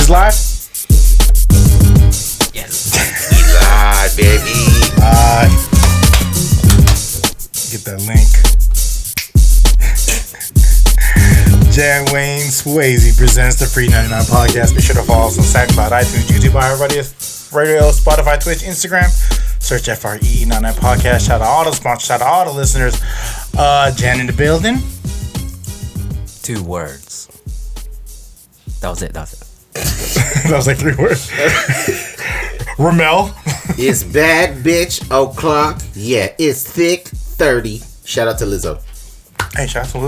is live? Yes. We live, baby. Get that link. Jan Wayne Swayze presents the FREE99 podcast. Be sure to follow us on SoundCloud, iTunes, YouTube, Radio, Spotify, Twitch, Instagram. Search FREE99 podcast. Shout out all the sponsors. Shout out all the listeners. Jan in the building. 2 words. That was it. That was like 3 words. Rommel. It's bad bitch o'clock. Yeah, it's thick 30. Shout out to Lizzo. Hey, shout out to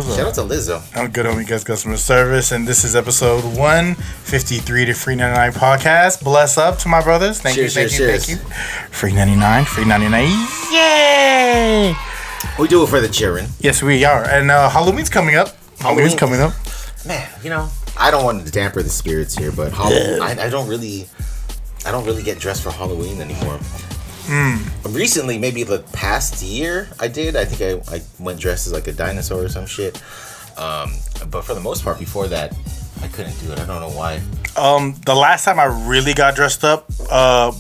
Lizzo. I'm good, homie. Guys, customer service, and this is episode 153 to FREE99 podcast. Bless up to my brothers. Thank you. FREE99, FREE99. Yay! We do it for the children. Yes, we are. And Halloween's coming up. Man, I don't want to damper the spirits here, but Halloween, I don't really get dressed for Halloween anymore. Recently, maybe the past year, I did. I think I went dressed as like a dinosaur or some shit. But for the most part, before that, I couldn't do it. I don't know why. The last time I really got dressed up,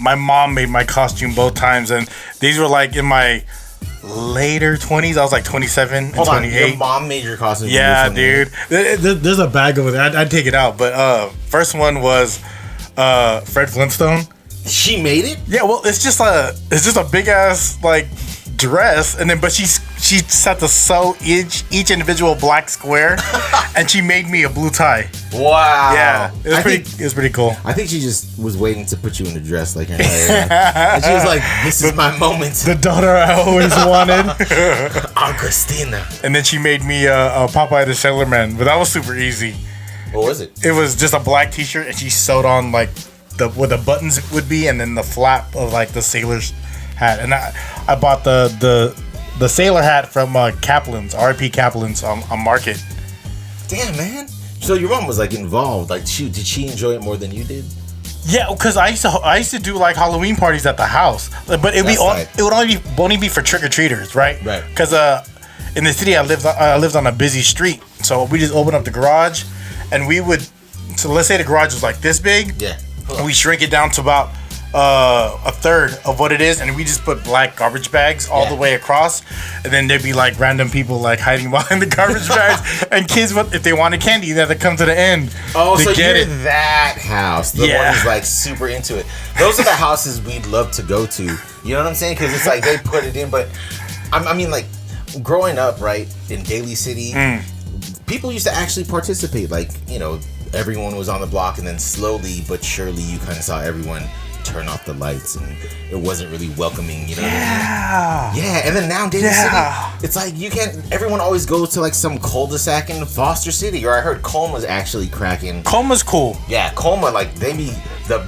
my mom made my costume both times, and these were like in my later 20s. I was like 27 and 28. Your mom made your costume? Yeah, dude. There's a bag of it. I'd take it out. But first one was Fred Flintstone. She made it? Yeah, well, it's just a big ass like dress, and then but she had to sew each individual black square, and she made me a blue tie. Wow. Yeah, it was pretty cool. I think she just was waiting to put you in a dress like her entire life. And she was like, "This is my moment." The daughter I always wanted. Aunt Christina. And then she made me a Popeye the Sailor Man, but that was super easy. What was it? It was just a black T-shirt, and she sewed on like where the buttons would be, and then the flap of like the sailor's hat. And I bought the sailor hat from Kaplan's, R.I.P. Kaplan's on Market. Damn, man. So your mom was like involved. Like, did she enjoy it more than you did? Yeah, because I used to do like Halloween parties at the house, but it would only be for trick or treaters, right? Right. Because in the city I lived on a busy street, so we just opened up the garage, and we would. So let's say the garage was like this big. Yeah. We shrink it down to about a third of what it is, and we just put black garbage bags all the way across, and then there'd be like random people like hiding behind the garbage bags, and kids, if they wanted candy, they had to come to the end. Oh, so you're that house, the one who's like super into it. Those are the houses we'd love to go to. You know what I'm saying? Because it's like they put it in, but I mean, like growing up, right in Daly City, people used to actually participate. Like, everyone was on the block, and then slowly but surely you kind of saw everyone turn off the lights, and it wasn't really welcoming, what I mean? Yeah, and then now in Daly City, it's like everyone always goes to like some cul-de-sac in Foster City, or I heard Colma's actually cracking. Colma's cool. Yeah, Colma, like they be the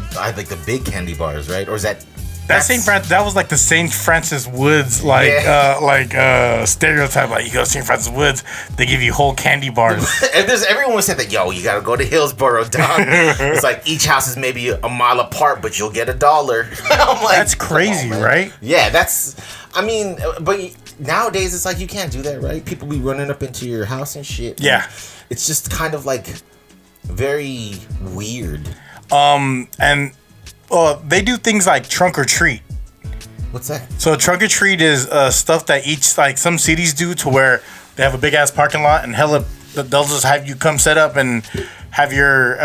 big candy bars, right? Or is that that was like the St. Francis Woods stereotype. Like, you go to St. Francis Woods, they give you whole candy bars. And everyone said that, you gotta go to Hillsboro, dog. It's like each house is maybe a mile apart, but you'll get $1. I'm like, that's crazy, right? Yeah, but nowadays it's like you can't do that, right? People be running up into your house and shit. Yeah, it's just kind of like very weird. And they do things like trunk or treat. What's that? So trunk or treat is stuff that some cities do, to where they have a big ass parking lot, and they'll just have you come set up and have your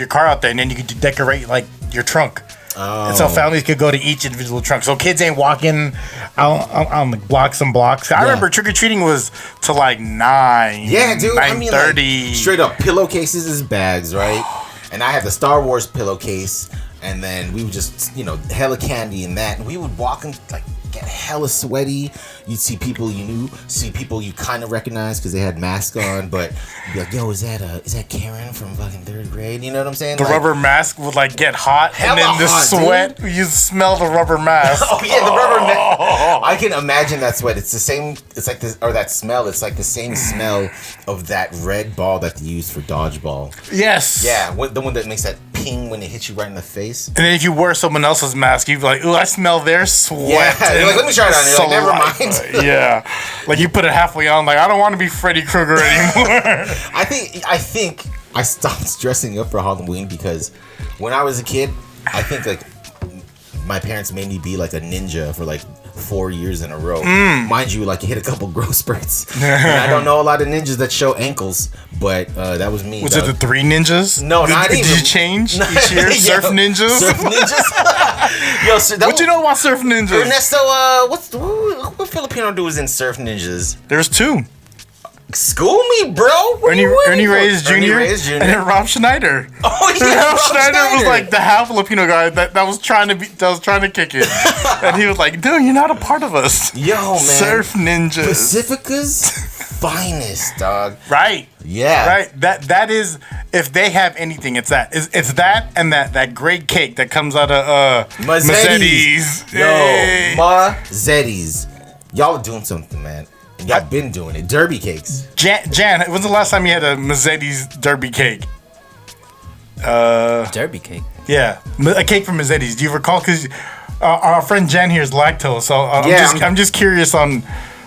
car out there, and then you can decorate like your trunk. Oh. And so families could go to each individual trunk. So kids ain't walking out on the blocks and blocks. I remember trick or treating was to like 9. Yeah, dude. 9:30. Like, straight up pillowcases as bags, right? And I had the Star Wars pillowcase. And then we would just, hella candy in that. And we would walk and, like, get hella sweaty. You'd see people you knew, see people you kind of recognized because they had masks on. But you'd be like, yo, is that Karen from fucking 3rd grade? You know what I'm saying? The rubber mask would, like, get hot. And then the sweat, you smell the rubber mask. Oh, yeah, the rubber mask. I can imagine that sweat. It's the same, it's like this, or that smell. It's like the same smell of that red ball that they use for dodgeball. Yes. Yeah, the one that makes that ping when it hits you right in the face. And then if you wear someone else's mask, you'd be like, ooh, I smell their sweat. Yeah, you're like, let me try it on. You're like, never mind. Yeah. Like, you put it halfway on, like, I don't want to be Freddy Krueger anymore. I think I stopped dressing up for Halloween because when I was a kid, I think like my parents made me be like a ninja for like 4 years in a row. Mind you, like you hit a couple growth spurts. And I don't know a lot of ninjas that show ankles, but that was me. Was it the 3 ninjas? No, not even. Did you change each year? Surf ninjas? Surf ninjas? Yo, so What you know about surf ninjas? Ernesto, what Filipino dude was in Surf Ninjas? There's 2. School me, bro. Ernie Reyes Jr. and then Rob Schneider. Oh yeah, Rob Schneider was like the half Filipino guy that was trying to kick it, and he was like, "Dude, you're not a part of us." Yo, man. Surf ninjas. Pacifica's finest, dog. Right. Yeah. Right. That is, if they have anything, it's that. It's that and that great cake that comes out of Mazzetti's. Yo, Hey. Mazzetti's. Y'all are doing something, man. Y'all been doing it. Derby cakes. Jan, when's the last time you had a Mazzetti's derby cake? Derby cake. Yeah, a cake from Mazzetti's. Do you recall? Because our friend Jan here is lactose, so I'm just curious on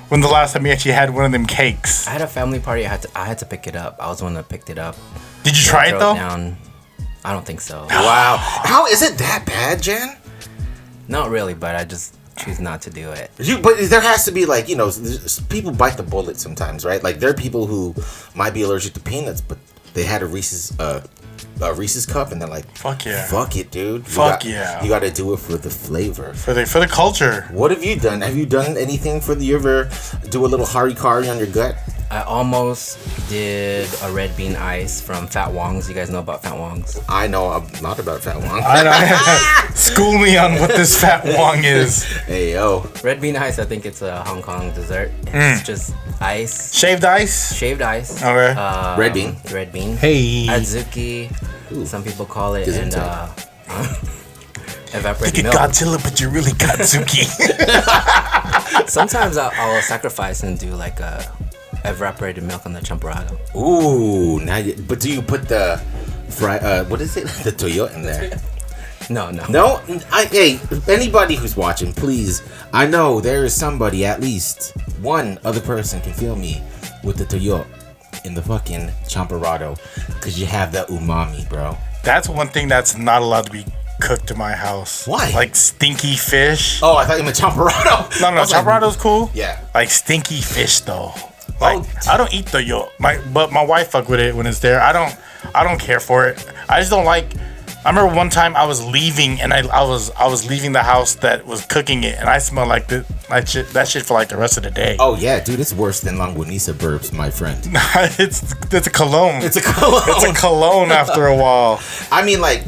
when the last time you actually had one of them cakes. I had a family party. I had to pick it up. I was the one that picked it up. Did you try it though? I don't think so. Wow. How is it that bad, Jan? Not really, but I just choose not to do it. But there has to be like, people bite the bullet sometimes, right? Like there are people who might be allergic to peanuts, but they had a Reese's cup and they're like, fuck yeah, fuck it, dude. Yeah. You got to do it for the flavor, for the culture. What have you done? Have you done anything for you ever do a little harikari on your gut? I almost did a red bean ice from Fat Wong's. You guys know about Fat Wong's? I know a lot about Fat Wong. I know. School me on what this Fat Wong is. Hey, yo. Red bean ice, I think it's a Hong Kong dessert. It's just ice. Shaved ice? Shaved ice. Okay. Red bean. Red bean. Hey. Adzuki, some people call it. And evaporated You milk. Godzilla, but you're really Godzuki. Sometimes I'll sacrifice and do like a evaporated milk on the champurrado. Ooh, but do you put the what is it? The Toyo in there? No. No? Hey, anybody who's watching, please. I know there is somebody, at least one other person can feel me with the Toyo in the fucking champurrado, because you have that umami, bro. That's one thing that's not allowed to be cooked in my house. Why? Like stinky fish. Oh, I thought you meant champurrado. No, champurado's cool. Yeah. Like stinky fish though. Like I don't eat the yolk. But my wife fuck with it when it's there. I don't care for it. I just don't like. I remember one time I was leaving and I was leaving the house that was cooking it and I smelled like that shit for like the rest of the day. Oh yeah, dude, it's worse than Longanisa burps, my friend. it's a cologne. It's a cologne. It's a cologne after a while. I mean, like,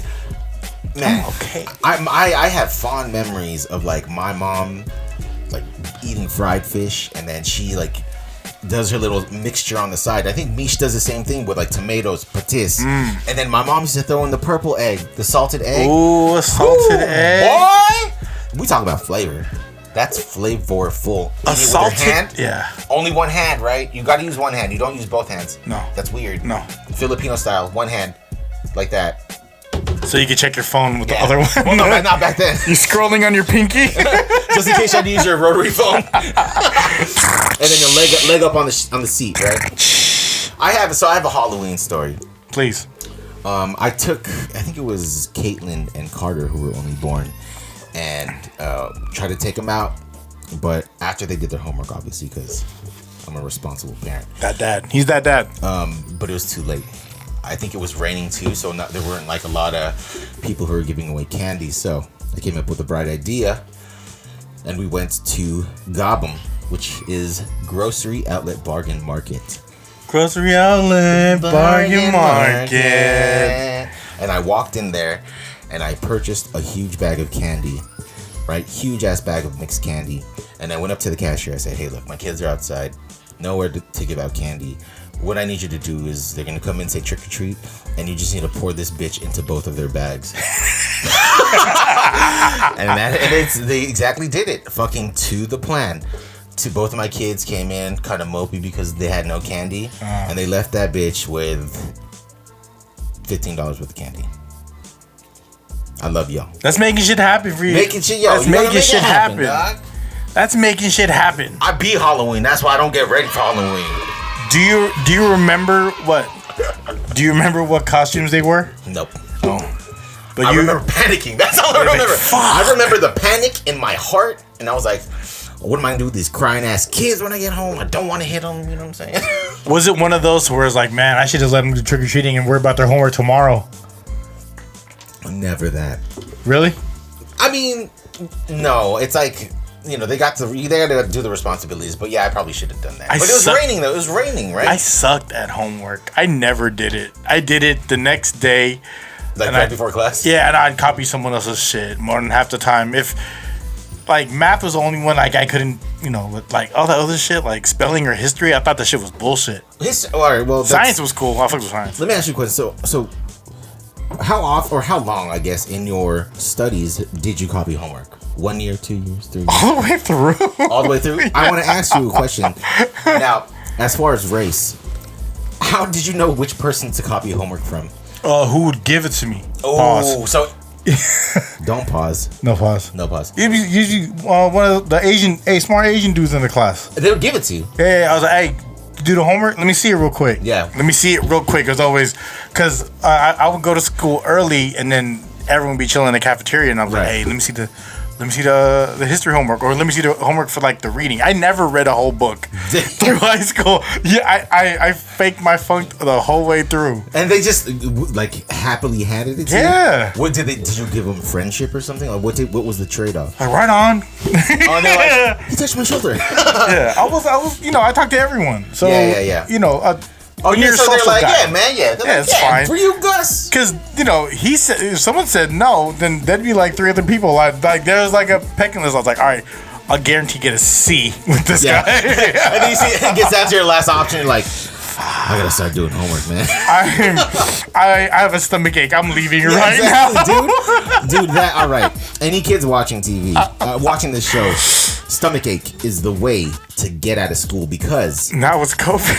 man, okay. I have fond memories of like my mom like eating fried fish and then she like does her little mixture on the side. I think Mish does the same thing with like tomatoes, patis. And then my mom used to throw in the purple egg, the salted egg. Ooh, a salted egg. Boy! We talk about flavor. That's flavorful. A salted hand? Yeah. Only one hand, right? You gotta use one hand. You don't use both hands. No. That's weird. No. Filipino style, one hand. Like that. So you can check your phone with the other one. Well, no, not back then. You're scrolling on your pinky? Just in case you had to use your rotary phone. And then your leg up on the seat, right? I have a Halloween story. Please. I think it was Caitlin and Carter who were only born, and tried to take them out, but after they did their homework, obviously, because I'm a responsible parent. That dad. He's that dad. But it was too late. I think it was raining too, so there weren't like a lot of people who were giving away candy. So I came up with a bright idea, and we went to Gobum, which is Grocery Outlet Bargain Market. Grocery Outlet Bargain Market. And I walked in there, and I purchased a huge bag of candy, right? Huge ass bag of mixed candy. And I went up to the cashier. I said, "Hey, look, my kids are outside, nowhere to give out candy. What I need you to do is they're gonna come in and say trick or treat, and you just need to pour this bitch into both of their bags." They exactly did it, fucking to the plan. To both of my kids came in kind of mopey because they had no candy, and they left that bitch with $15 worth of candy. I love y'all. That's making shit happen for you. Making shit, yo. That's making shit happen. Dog. That's making shit happen. I beat Halloween. That's why I don't get ready for Halloween. Do you remember what Do you remember what costumes they were? Nope. Oh. But I remember panicking. That's all I remember. I remember the panic in my heart, and I was like, what am I gonna do with these crying ass kids when I get home? I don't want to hit them. You know what I'm saying? Was it one of those where it's like, man, I should just let them do trick or treating and worry about their homework tomorrow? Never that. Really? I mean, no. It's like, you know, they got to do the responsibilities. But yeah, I probably should have done that. But it was raining though. It was raining, right? I sucked at homework. I never did it. I did it the next day. Like right before class? Yeah, and I'd copy someone else's shit more than half the time. If like math was the only one like I couldn't, you know, with like all that other shit like spelling or history, I thought that shit was bullshit. All right, well, science was cool. I fucked with science. Let me ask you a question. So how often or how long, I guess, in your studies did you copy homework? 1 year, 2 years, 3 years? All the way through. All the way through? Yeah. I want to ask you a question. Now, as far as race, how did you know which person to copy homework from? Who would give it to me? Oh, pause. So don't pause. No pause. No pause. Usually, one of the smart Asian dudes in the class. They would give it to you. Yeah, I was like, hey, do the homework. Let me see it real quick. Yeah. Let me see it real quick. As always, because I would go to school early and then everyone would be chilling in the cafeteria, and I was like, hey, let me see the history homework, or let me see the homework for like the reading. I never read a whole book through high school. Yeah, I faked my funk the whole way through. And they just like happily handed it to you? Yeah. What did you give them friendship or something? Like what was the trade off? Like right on. Oh, they're like, he touched my shoulder. Yeah, I was you know, I talked to everyone. So yeah. You know, oh, you're so they're like, guy. yeah, man, yeah. They're like, it's fine. For you, Gus. Because, you know, he said, if someone said no, then there'd be like 3 other people. Like there was like a pecking list. I was like, all right, I'll guarantee get a C with this guy. And then you see it gets down to your last option, you're like, I gotta start doing homework, man. I have a stomach ache. I'm leaving right now. Dude, that, all right. Any kids watching TV, watching this show, stomach ache is the way to get out of school because... Now it's COVID.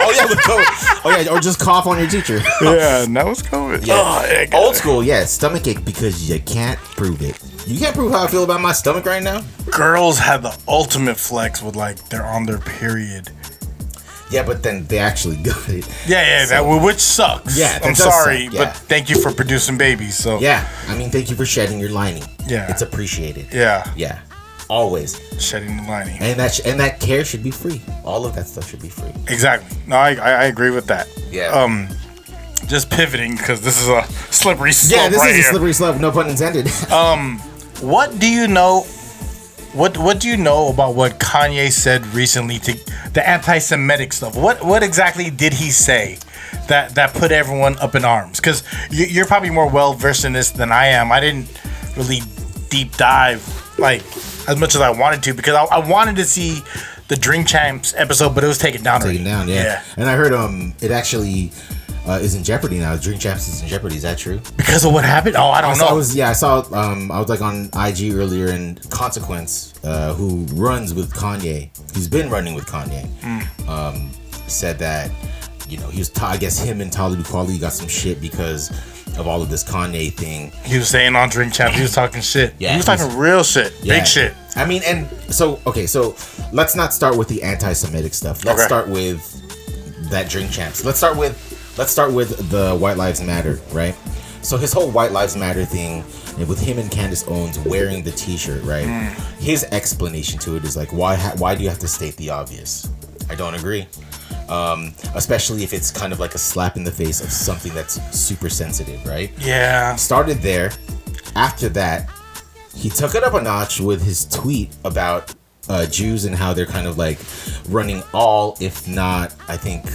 Oh, yeah, with COVID. Oh, yeah, or just cough on your teacher. Yeah, now it's COVID. Yeah. Old school, yeah, stomach ache because you can't prove it. You can't prove how I feel about my stomach right now. Girls have the ultimate flex with, like, they're on their period. Yeah, but then they actually got it. Yeah, so, which sucks. Yeah, I'm sorry, but thank you for producing babies. So yeah, I mean, thank you for shedding your lining. Yeah, it's appreciated. Yeah, always shedding the lining. And that care should be free. All of that stuff should be free. Exactly. No, I agree with that. Yeah. Just pivoting because this is a slippery slope. Yeah, this right is here. a slippery slope. No pun intended. What do you know? What do you know about what Kanye said recently to the anti-Semitic stuff? What exactly did he say that put everyone up in arms? Because you're probably more well versed in this than I am. I didn't really deep dive like as much as I wanted to because I wanted to see the Drink Champs episode, but it was taken down. Yeah. And I heard it actually is in jeopardy now. Drink Champs is in jeopardy. Is that true? Because of what happened? Oh, I don't know. I saw. I was like on IG earlier, and Consequence, who runs with Kanye, he's been running with Kanye, said that he was. I guess him and Talib Kweli got some shit because of all of this Kanye thing. He was saying on Drink Champs, he was talking shit. Yeah, he was talking real shit, big shit. I mean, and so let's not start with the anti-Semitic stuff. Let's start with that Drink Champs. Let's start with the White Lives Matter, right? So his whole White Lives Matter thing with him and Candace Owens wearing the t-shirt, right? His explanation to it is like, why do you have to state the obvious? I don't agree. Especially if it's kind of like a slap in the face of something that's super sensitive, right? Yeah. Started there. After that, he took it up a notch with his tweet about Jews and how they're kind of like running all, if not, I think,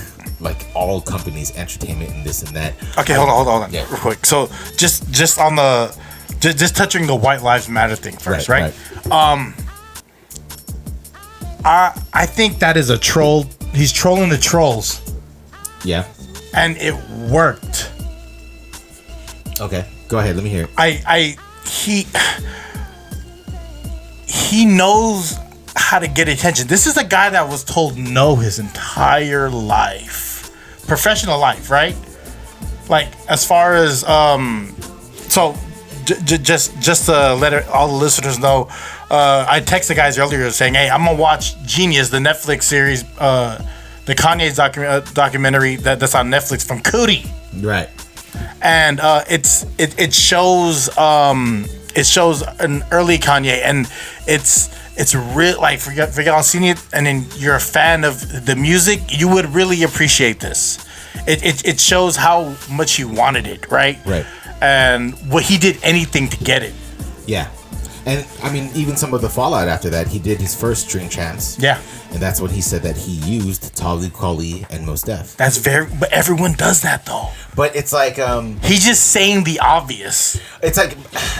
like all companies, entertainment and this and that. Okay, hold on, real quick. So just on the just touching the White Lives Matter thing first, right? I think that is a troll. He's trolling the trolls. Yeah. And it worked. Okay, go ahead. Let me hear it. He knows how to get attention. This is a guy that was told no his entire life, professional life, right? Like as far as so just to let all the listeners know, I texted guys earlier saying, hey, I'm gonna watch Genius, the Netflix series the Kanye's documentary that's on Netflix from Cudi. Right. And it shows an early Kanye, and it's real, like forget all seeing it, and then you're a fan of the music, you would really appreciate this. It shows how much he wanted it, right? Right. And what he did anything to get it. Yeah. And I mean, even some of the fallout after that, he did his first Drink Champs. Yeah. And that's when he said that he used Talib Kweli and Mos Def. But everyone does that though. But it's like he's just saying the obvious. It's like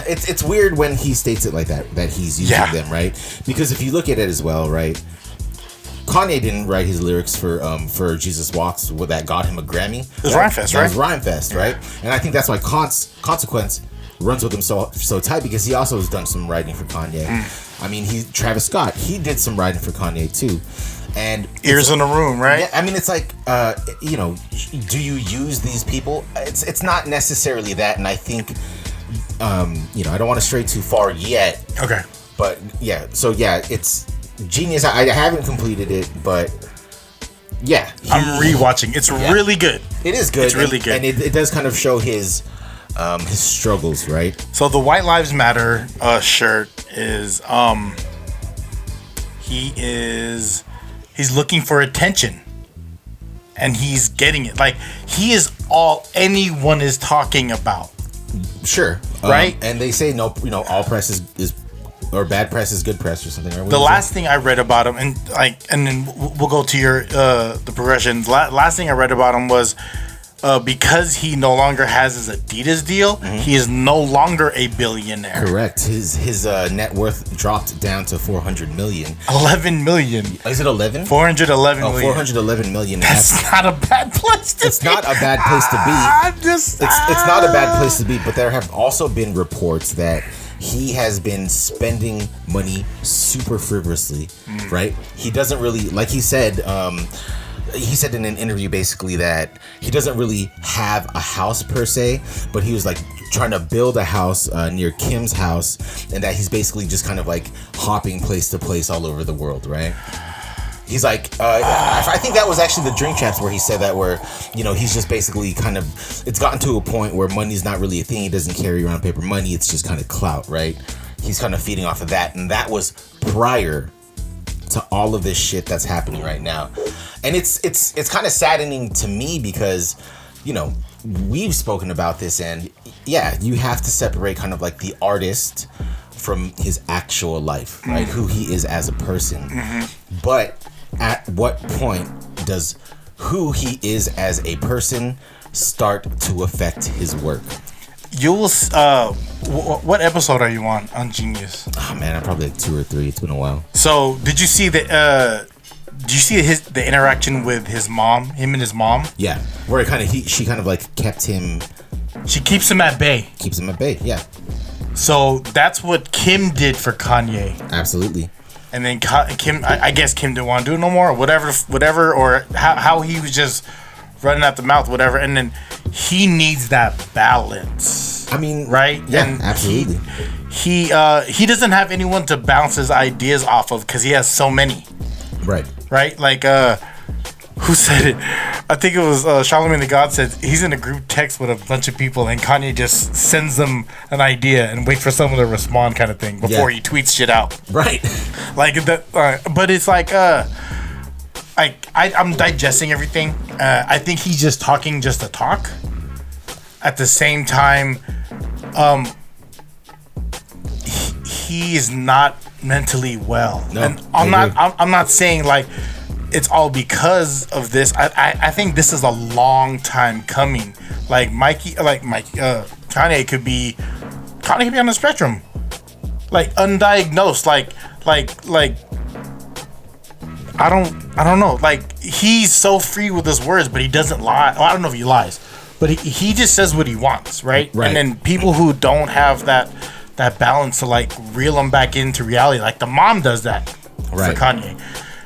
it's weird when he states it like that he's using them, right? Because if you look at it as well, right? Kanye didn't write his lyrics for Jesus Walks that got him a Grammy. It was Rhymefest, right? It was Rhymefest, right? And I think that's why Consequence runs with him so tight, because he also has done some writing for Kanye. I mean, Travis Scott, he did some writing for Kanye too. And Ears in the Room, right? Yeah, I mean, it's like, do you use these people? It's not necessarily that, and I think, I don't want to stray too far yet. Okay. But yeah, so yeah, it's genius. I haven't completed it, but yeah, I'm rewatching. It's really good. It is good. It's really good, and it does kind of show his struggles, right? So the White Lives Matter shirt is he's looking for attention, and he's getting it. Like, he is all anyone is talking about. Sure. Right? And they say no, all press is or bad press is good press or something. Right? The last thing I read about him, and then we'll go to your the progression. Last thing I read about him was because he no longer has his Adidas deal, he is no longer a billionaire. Correct. His net worth dropped down to 400 million. 11 million. Is it 11? 411 million. 411 million. That's not a bad place to be. It's not a bad place to be. It's not a bad place to be, but there have also been reports that he has been spending money super frivolously, right? He doesn't really, like he said in an interview basically that he doesn't really have a house per se, but he was like trying to build a house near Kim's house, and that he's basically just kind of like hopping place to place all over the world, right? He's like, I think that was actually the Drink Champs where he said that, where, he's just basically kind of, it's gotten to a point where money's not really a thing. He doesn't carry around paper money. It's just kind of clout, right? He's kind of feeding off of that. And that was prior to all of this shit that's happening right now. And it's kind of saddening to me because, we've spoken about this, and yeah, you have to separate kind of like the artist from his actual life, right? Who he is as a person. But at what point does who he is as a person start to affect his work? What episode are you on Genius? Oh man, I'm probably like 2 or 3. It's been a while. So did you see the the interaction with him and his mom? Yeah, where she kind of like kept him. She keeps him at bay. Keeps him at bay. Yeah. So that's what Kim did for Kanye. Absolutely. And then Kim, I guess Kim didn't want to do it no more, or whatever, or how he was just running out the mouth, whatever. And then he needs that balance. I mean, right? Yeah, and absolutely. He doesn't have anyone to bounce his ideas off of because he has so many. Right? Like, who said it? I think it was Charlamagne the God said he's in a group text with a bunch of people, and Kanye just sends them an idea and waits for someone to respond, kind of thing, before he tweets shit out. Right. Like that. But it's like, I'm digesting everything. I think he's just talking just to talk. At the same time, he is not mentally well, no, and I'm not saying like it's all because of this. I think this is a long time coming. Like Kanye could be on the spectrum, like undiagnosed, like I don't know. Like, he's so free with his words, but he doesn't lie. Well, I don't know if he lies, but he just says what he wants, right? And then people who don't have that balance to like reel him back into reality, like the mom does that for Kanye,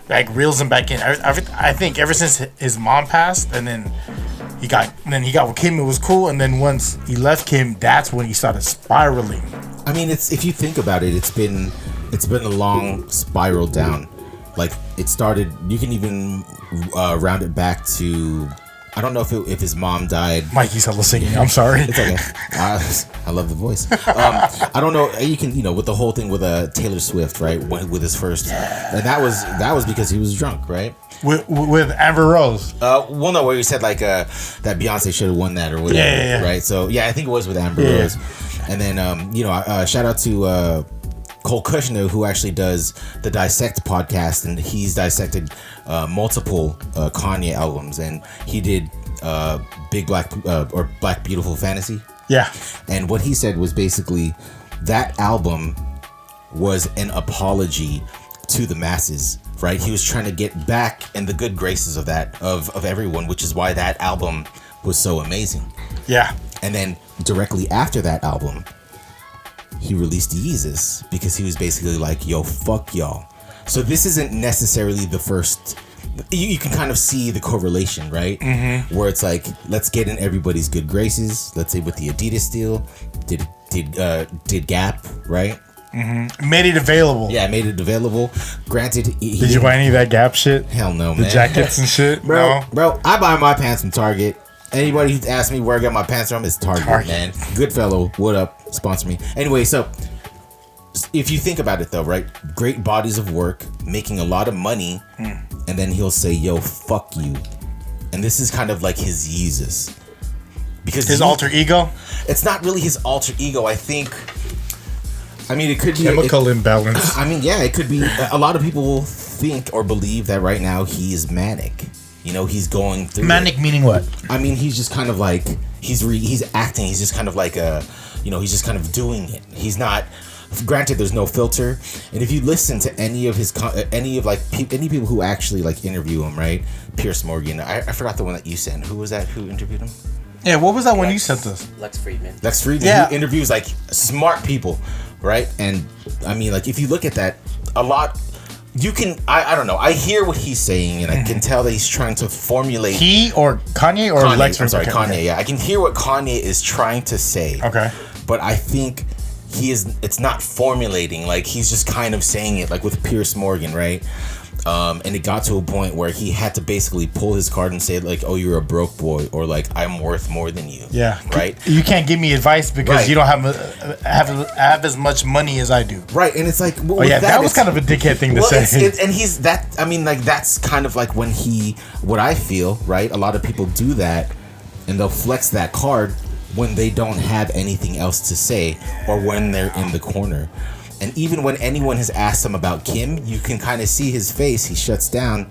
like reels him back in. I think ever since his mom passed, and then he got with Kim, it was cool, and then once he left Kim, that's when he started spiraling. I mean, if you think about it, it's been a long spiral down. Like it started. You can even round it back to. I don't know if his mom died. Mikey's hella singing. I'm sorry. It's okay. I love the voice. I don't know. You can, with the whole thing with Taylor Swift, right? With his first, and that was because he was drunk, right? With Amber Rose. Well, no, where you said like that Beyonce should have won that or whatever, yeah. right? So yeah, I think it was with Amber Rose, and then shout out to Cole Kushner, who actually does the Dissect podcast, and he's dissected multiple Kanye albums, and he did Big Black or Black Beautiful Fantasy. Yeah. And what he said was basically that album was an apology to the masses, right? He was trying to get back in the good graces of everyone, which is why that album was so amazing. Yeah. And then directly after that album, he released Yeezus because he was basically like, yo, fuck y'all. So this isn't necessarily the first. You can kind of see the correlation, right? Mm-hmm. Where it's like, let's get in everybody's good graces. Let's say with the Adidas deal, did Gap, right? Mm-hmm. Made it available. Yeah, made it available. Granted, did you buy any of that Gap shit? Hell no, man. The jackets and shit, bro. I buy my pants from Target. Anybody who's asked me where I got my pants from is Target, man. Good fellow, what up? Sponsor me. Anyway, so if you think about it though, right? Great bodies of work, making a lot of money, and then he'll say, yo, fuck you. And this is kind of like his Yeezus. Because his alter ego? It's not really his alter ego. I think, it could be chemical imbalance. It could be. A lot of people think or believe that right now he is manic. He's going through manic, meaning what? He's just kind of like he's acting. He's just kind of like he's just kind of doing it. He's not. Granted, there's no filter, and if you listen to any of any people who actually like interview him, right? Piers Morgan. I forgot the one that you sent. Who was that? Who interviewed him? Yeah, what was that one you sent us? Lex Friedman. Lex Friedman. Yeah. He interviews like smart people, right? And if you look at that, a lot. You can, I don't know. I hear what he's saying, and I can tell that he's trying to formulate. He or Kanye or Lex? I'm sorry, Kanye. Yeah, I can hear what Kanye is trying to say. Okay. But I think it's not formulating. Like he's just kind of saying it, like with Piers Morgan, right? And it got to a point where he had to basically pull his card and say like, "Oh, you're a broke boy," or like, "I'm worth more than you." Yeah. Right. You can't give me advice because you don't have as much money as I do. Right. And it's like, that was kind of a dickhead thing to say. And he's that. That's kind of like when what I feel, right? A lot of people do that, and they'll flex that card when they don't have anything else to say or when they're in the corner. And even when anyone has asked him about Kim, you can kind of see his face. He shuts down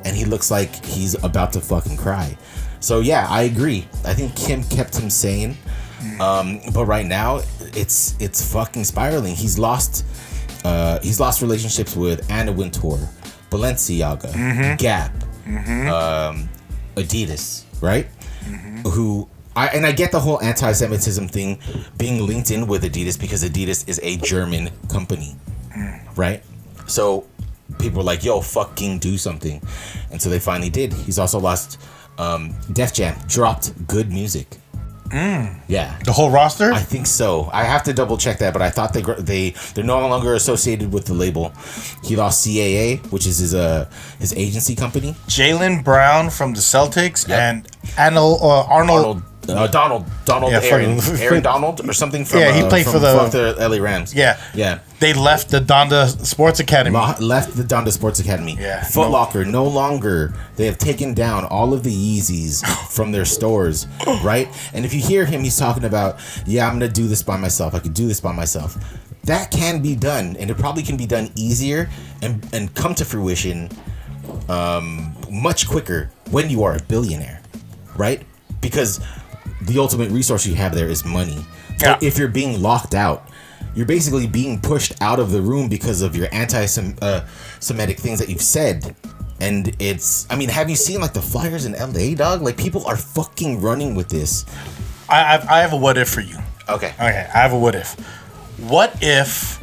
and he looks like he's about to fucking cry. So yeah, I agree. I think Kim kept him sane. But right now it's fucking spiraling. He's lost relationships with Anna Wintour, Balenciaga, Gap, Adidas, right? Who I get the whole anti-Semitism thing being linked in with Adidas because Adidas is a German company, right? So people are like, yo, fucking do something. And so they finally did. He's also lost Def Jam, dropped good music. Yeah. The whole roster? I think so. I have to double check that, but I thought they're no longer associated with the label. He lost CAA, which is his agency company. Jaylen Brown from the Celtics and Arnold. Donald, yeah, Aaron Donald or something from he played for the LA Rams. Yeah. They left the Donda Sports Academy. Left the Donda Sports Academy. Yeah. Foot Locker no longer. They have taken down all of the Yeezys from their stores, right? And if you hear him, he's talking about, I'm gonna do this by myself. I could do this by myself. That can be done, and it probably can be done easier and come to fruition much quicker when you are a billionaire, right? Because the ultimate resource you have there is money. But if you're being locked out, you're basically being pushed out of the room because of your anti-Semitic things that you've said. And have you seen like the flyers in LA, dog? Like people are fucking running with this. I have a what if for you. Okay, I have a what if. What if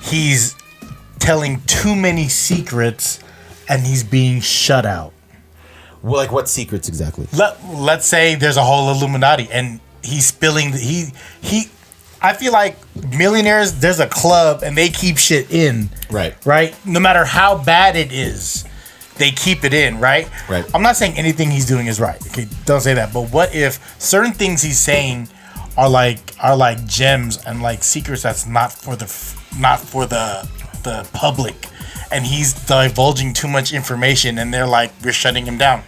he's telling too many secrets and he's being shut out? Well, like what secrets exactly? Let's say there's a whole Illuminati and he's spilling I feel like millionaires, there's a club and they keep shit in. Right. Right? No matter how bad it is, they keep it in, right? Right. I'm not saying anything he's doing is right. Okay, don't say that. But what if certain things he's saying are like gems and like secrets that's not for the public, and he's divulging too much information, and they're like, we're shutting him down.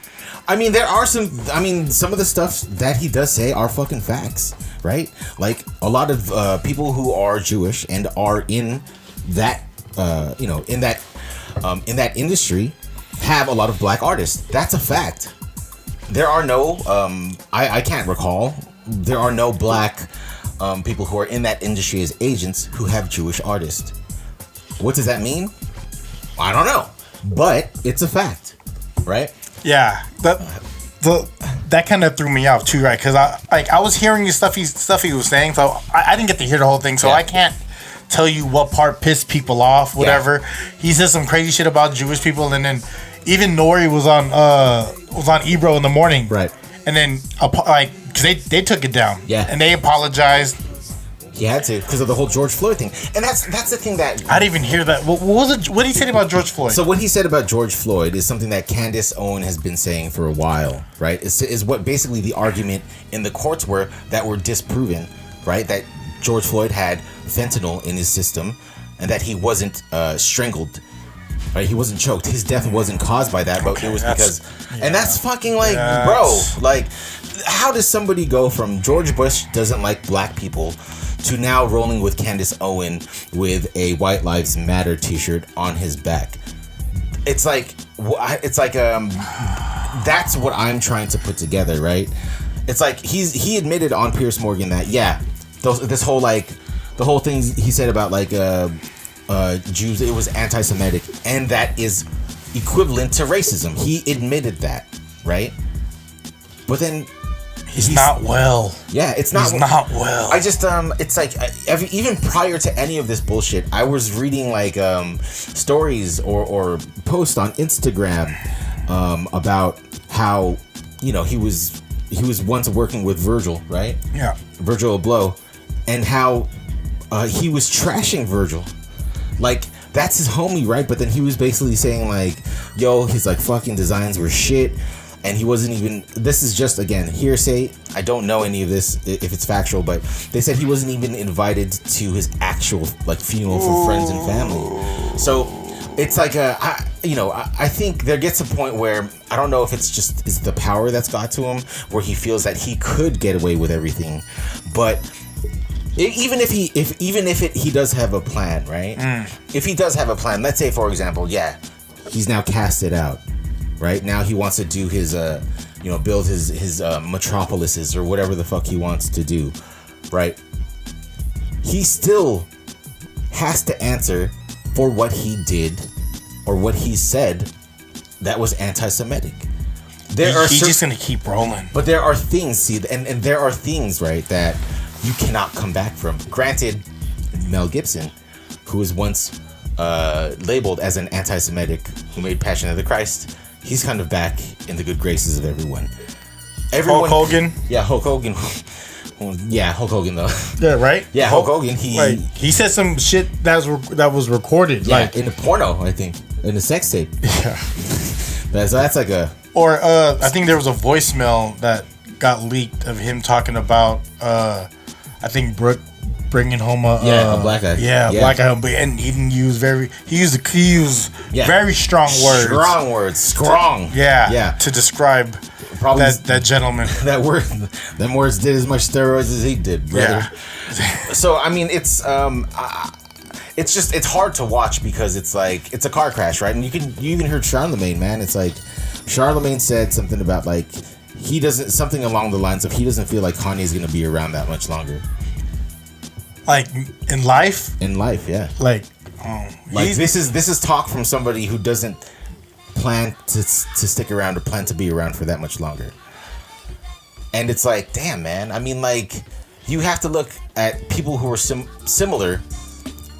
I mean, there are some. I mean, some of the stuff that he does say are fucking facts, right? Like a lot of people who are Jewish and are in that, in that industry, have a lot of black artists. That's a fact. There are no. I can't recall. There are no black people who are in that industry as agents who have Jewish artists. What does that mean? I don't know, but it's a fact, right? Yeah, that kind of threw me off too, right? Because I was hearing the stuff he was saying, so I didn't get to hear the whole thing, so I can't tell you what part pissed people off, whatever. Yeah. He said some crazy shit about Jewish people, and then even Nori was on Ebro in the morning, right? And then because they took it down, and they apologized. He had to because of the whole George Floyd thing, and that's the thing that I didn't even hear that. What was it? What did he say about George Floyd? So what he said about George Floyd is something that Candace Owen has been saying for a while, right? Is what basically the argument in the courts were that were disproven, right? That George Floyd had fentanyl in his system, and that he wasn't strangled, right? He wasn't choked. His death wasn't caused by that, but it was because, and that's fucking like, bro, like, how does somebody go from George Bush doesn't like black people to now rolling with Candace Owen with a White Lives Matter t-shirt on his back? It's like that's what I'm trying to put together, right? It's like he admitted on Piers Morgan that this whole like the whole thing he said about like Jews, it was anti-Semitic, and that is equivalent to racism. He admitted that, right? But then he's not well. Yeah, it's not. He's not well. I just it's like even prior to any of this bullshit, I was reading like stories or posts on Instagram about how he was once working with Virgil, right? Yeah, Virgil Abloh, and how he was trashing Virgil, like. That's his homie, right? But then he was basically saying like, yo, his like fucking designs were shit. And he wasn't even, this is just, again, hearsay. I don't know any of this, if it's factual, but they said he wasn't even invited to his actual, like, funeral for friends and family. So, it's like, I think there gets a point where, I don't know if it's just, is the power that's got to him, where he feels that he could get away with everything. But even if he does have a plan, right? If he does have a plan, let's say, for example, he's now casted out. Right now, he wants to do his, build his metropolises or whatever the fuck he wants to do, right? He still has to answer for what he did or what he said that was anti-Semitic. He's just gonna keep rolling. But there are things, and there are things, right, that you cannot come back from. Granted, Mel Gibson, who was once labeled as an anti-Semitic who made Passion of the Christ, he's kind of back in the good graces of everyone. Hulk Hogan? Yeah, Hulk Hogan. Yeah, Hulk Hogan though. Yeah, right? Yeah, Hulk Hogan. He said some shit that was recorded. Yeah, like in the porno, I think. In the sex tape. Yeah. That's like a... Or I think there was a voicemail that got leaked of him talking about, I think Brooke bringing home a black guy. Yeah, black guy. And he didn't use very strong words. Strong words. Strong. To describe probably that gentleman. Them words did as much steroids as he did, brother. Yeah. So I mean, it's hard to watch because it's like it's a car crash, right? And you even heard Charlemagne, man. It's like Charlemagne said something about like something along the lines of he doesn't feel like Kanye's gonna be around that much longer. Like in life? In life, yeah. Like this is talk from somebody who doesn't plan to stick around or plan to be around for that much longer. And it's like, damn, man. I mean, like, you have to look at people who are similar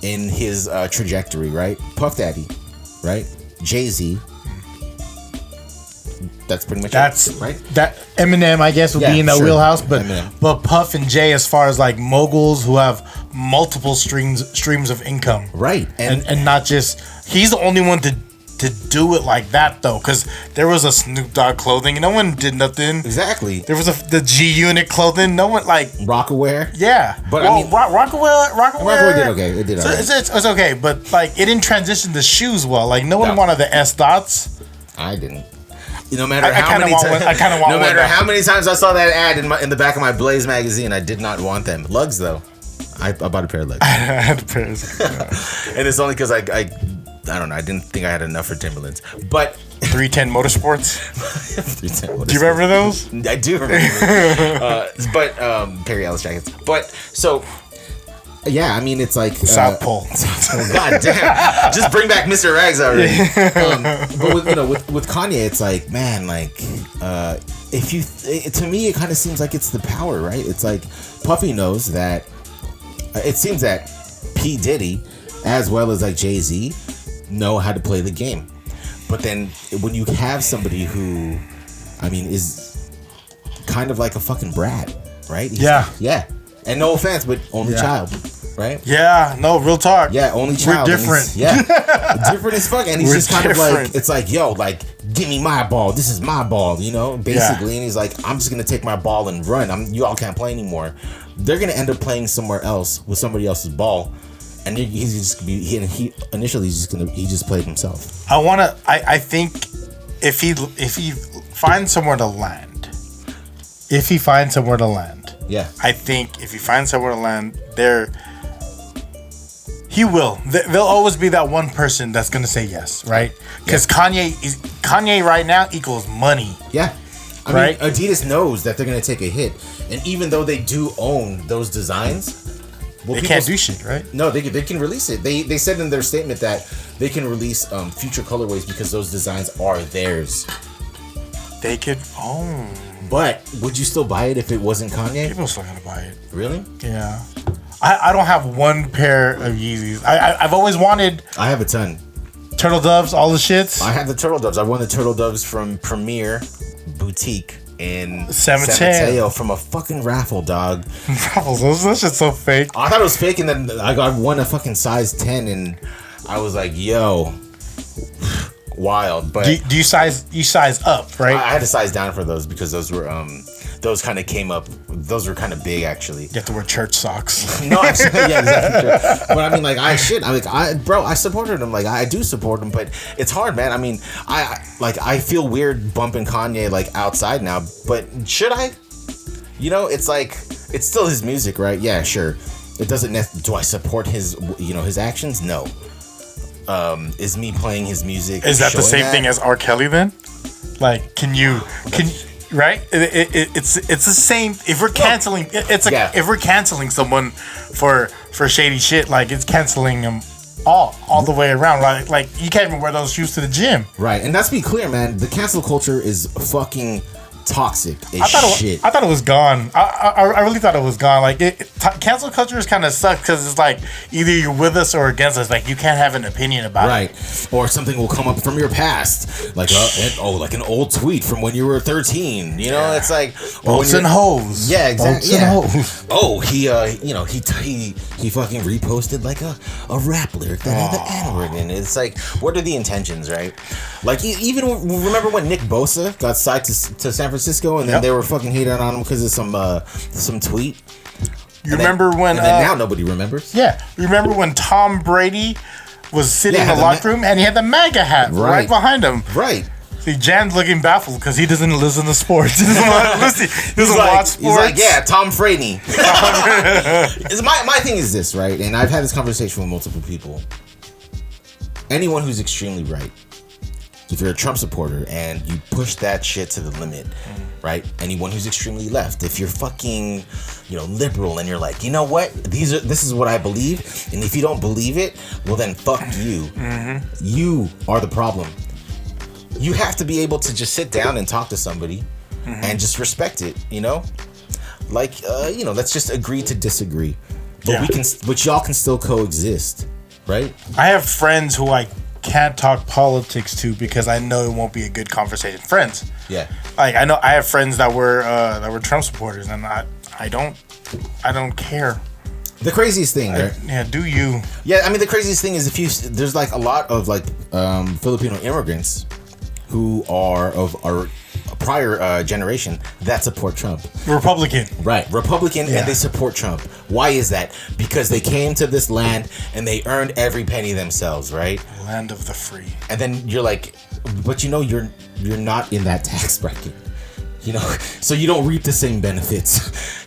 in his trajectory, right? Puff Daddy, right? Jay-Z. That's pretty much That's it, right? That Eminem, I guess, would be in that wheelhouse, but Puff and Jay, as far as like moguls who have multiple streams of income, right? And not just he's the only one to do it like that though, because there was a Snoop Dogg clothing, no one did nothing. Exactly. There was the G Unit clothing, no one like Rockaware. Yeah, but I mean, Rockaware did okay. It did alright. It's okay, but like it didn't transition the shoes well. Like no one wanted the S dots. I didn't. No matter how many times I saw that ad in the back of my Blaze magazine, I did not want them. Lugs though, I bought a pair of Lugs. I had a pair. And it's only because I don't know. I didn't think I had enough for Timberlands, but 310 Motorsports. 310 Motorsports. Do you remember those? I do remember. But Perry Ellis jackets. But so. Yeah, I mean it's like South Pole. God damn! Just bring back Mr. Rags already. But with Kanye, it's like, man, like to me, it kind of seems like it's the power, right? It's like Puffy knows that. It seems that P. Diddy, as well as like Jay-Z, know how to play the game. But then when you have somebody who, I mean, is kind of like a fucking brat, right? Yeah. And no offense, but only child, right? Yeah, no, real talk. Yeah, only child. We're different. Different as fuck. And he's just kind of like, it's like, yo, like, give me my ball. This is my ball, basically. Yeah. And he's like, I'm just going to take my ball and run. You all can't play anymore. They're going to end up playing somewhere else with somebody else's ball. And he just played himself. I think if he finds somewhere to land, yeah, I think if he finds somewhere to land, he will. There'll always be that one person that's gonna say yes, right? Because Kanye right now equals money. Yeah, I mean, Adidas knows that they're gonna take a hit, and even though they do own those designs, they can't do shit, right? No, they can release it. They said in their statement that they can release future colorways because those designs are theirs. They could own. But would you still buy it if it wasn't Kanye? People are still gonna buy it. Really? Yeah. I don't have one pair of Yeezys. I've always wanted. I have a ton. Turtle Doves, all the shits. I have the Turtle Doves. I won the Turtle Doves from Premier Boutique in San Mateo from a fucking raffle, dog. Raffles, that shit's so fake. I thought it was fake, and then I won a fucking size 10, and I was like, yo. Wild, but do you size up, right? I had to size down for those because those were those kind of came up. Those were kind of big, actually. You have to wear church socks. No, actually, yeah, exactly. But I mean, like, I supported him. Like, I do support him, but it's hard, man. I mean, I feel weird bumping Kanye like outside now, but should I? It's like it's still his music, right? Yeah, sure. It doesn't. Do I support his his actions? No. Is me playing his music? Is that the same thing as R. Kelly then? Like, can you right? It's the same. If we're canceling, if we're canceling someone for shady shit, like it's canceling them all the way around, right? Like you can't even wear those shoes to the gym, right? And let's be clear, man. The cancel culture is fucking toxic as shit. I thought it was gone. I really thought it was gone. Like cancel culture is kind of sucks because it's like either you're with us or against us. Like you can't have an opinion about it. Right. Or something will come up from your past, like like an old tweet from when you were 13. It's like bolts and hoes. Yeah, exactly. And hoes. Oh, he fucking reposted like a rap lyric that had the N-word in it. It's like, what are the intentions, right? Like even remember when Nick Bosa got signed to San Francisco, and then they were fucking hating on him because of some tweet. You remember when? And then now nobody remembers. Yeah, remember when Tom Brady was sitting in the locker room and he had the MAGA hat right behind him. Right. See, Jan's looking baffled because he doesn't listen to sports. He doesn't watch sports. He's like, yeah, Tom Brady. My thing is this, right? And I've had this conversation with multiple people. Anyone who's extremely right. If you're a Trump supporter and you push that shit to the limit, right? Anyone who's extremely left, if you're fucking, liberal and you're like, you know what? This is what I believe, and if you don't believe it, well then fuck you. Mm-hmm. You are the problem. You have to be able to just sit down and talk to somebody and just respect it, Like, let's just agree to disagree. But but y'all can still coexist, right? I have friends who can't talk politics to because I know it won't be a good conversation. Friends. Yeah. Like I know I have friends that were Trump supporters, and I don't care. The craziest thing, right? Yeah, do you? Yeah, I mean the craziest thing is there's like a lot of like Filipino immigrants who are of our prior generation that support Trump. Republican. Right, Republican, and they support Trump. Why is that? Because they came to this land and they earned every penny themselves, right? Land of the free. And then you're like, but you're not in that tax bracket. So you don't reap the same benefits.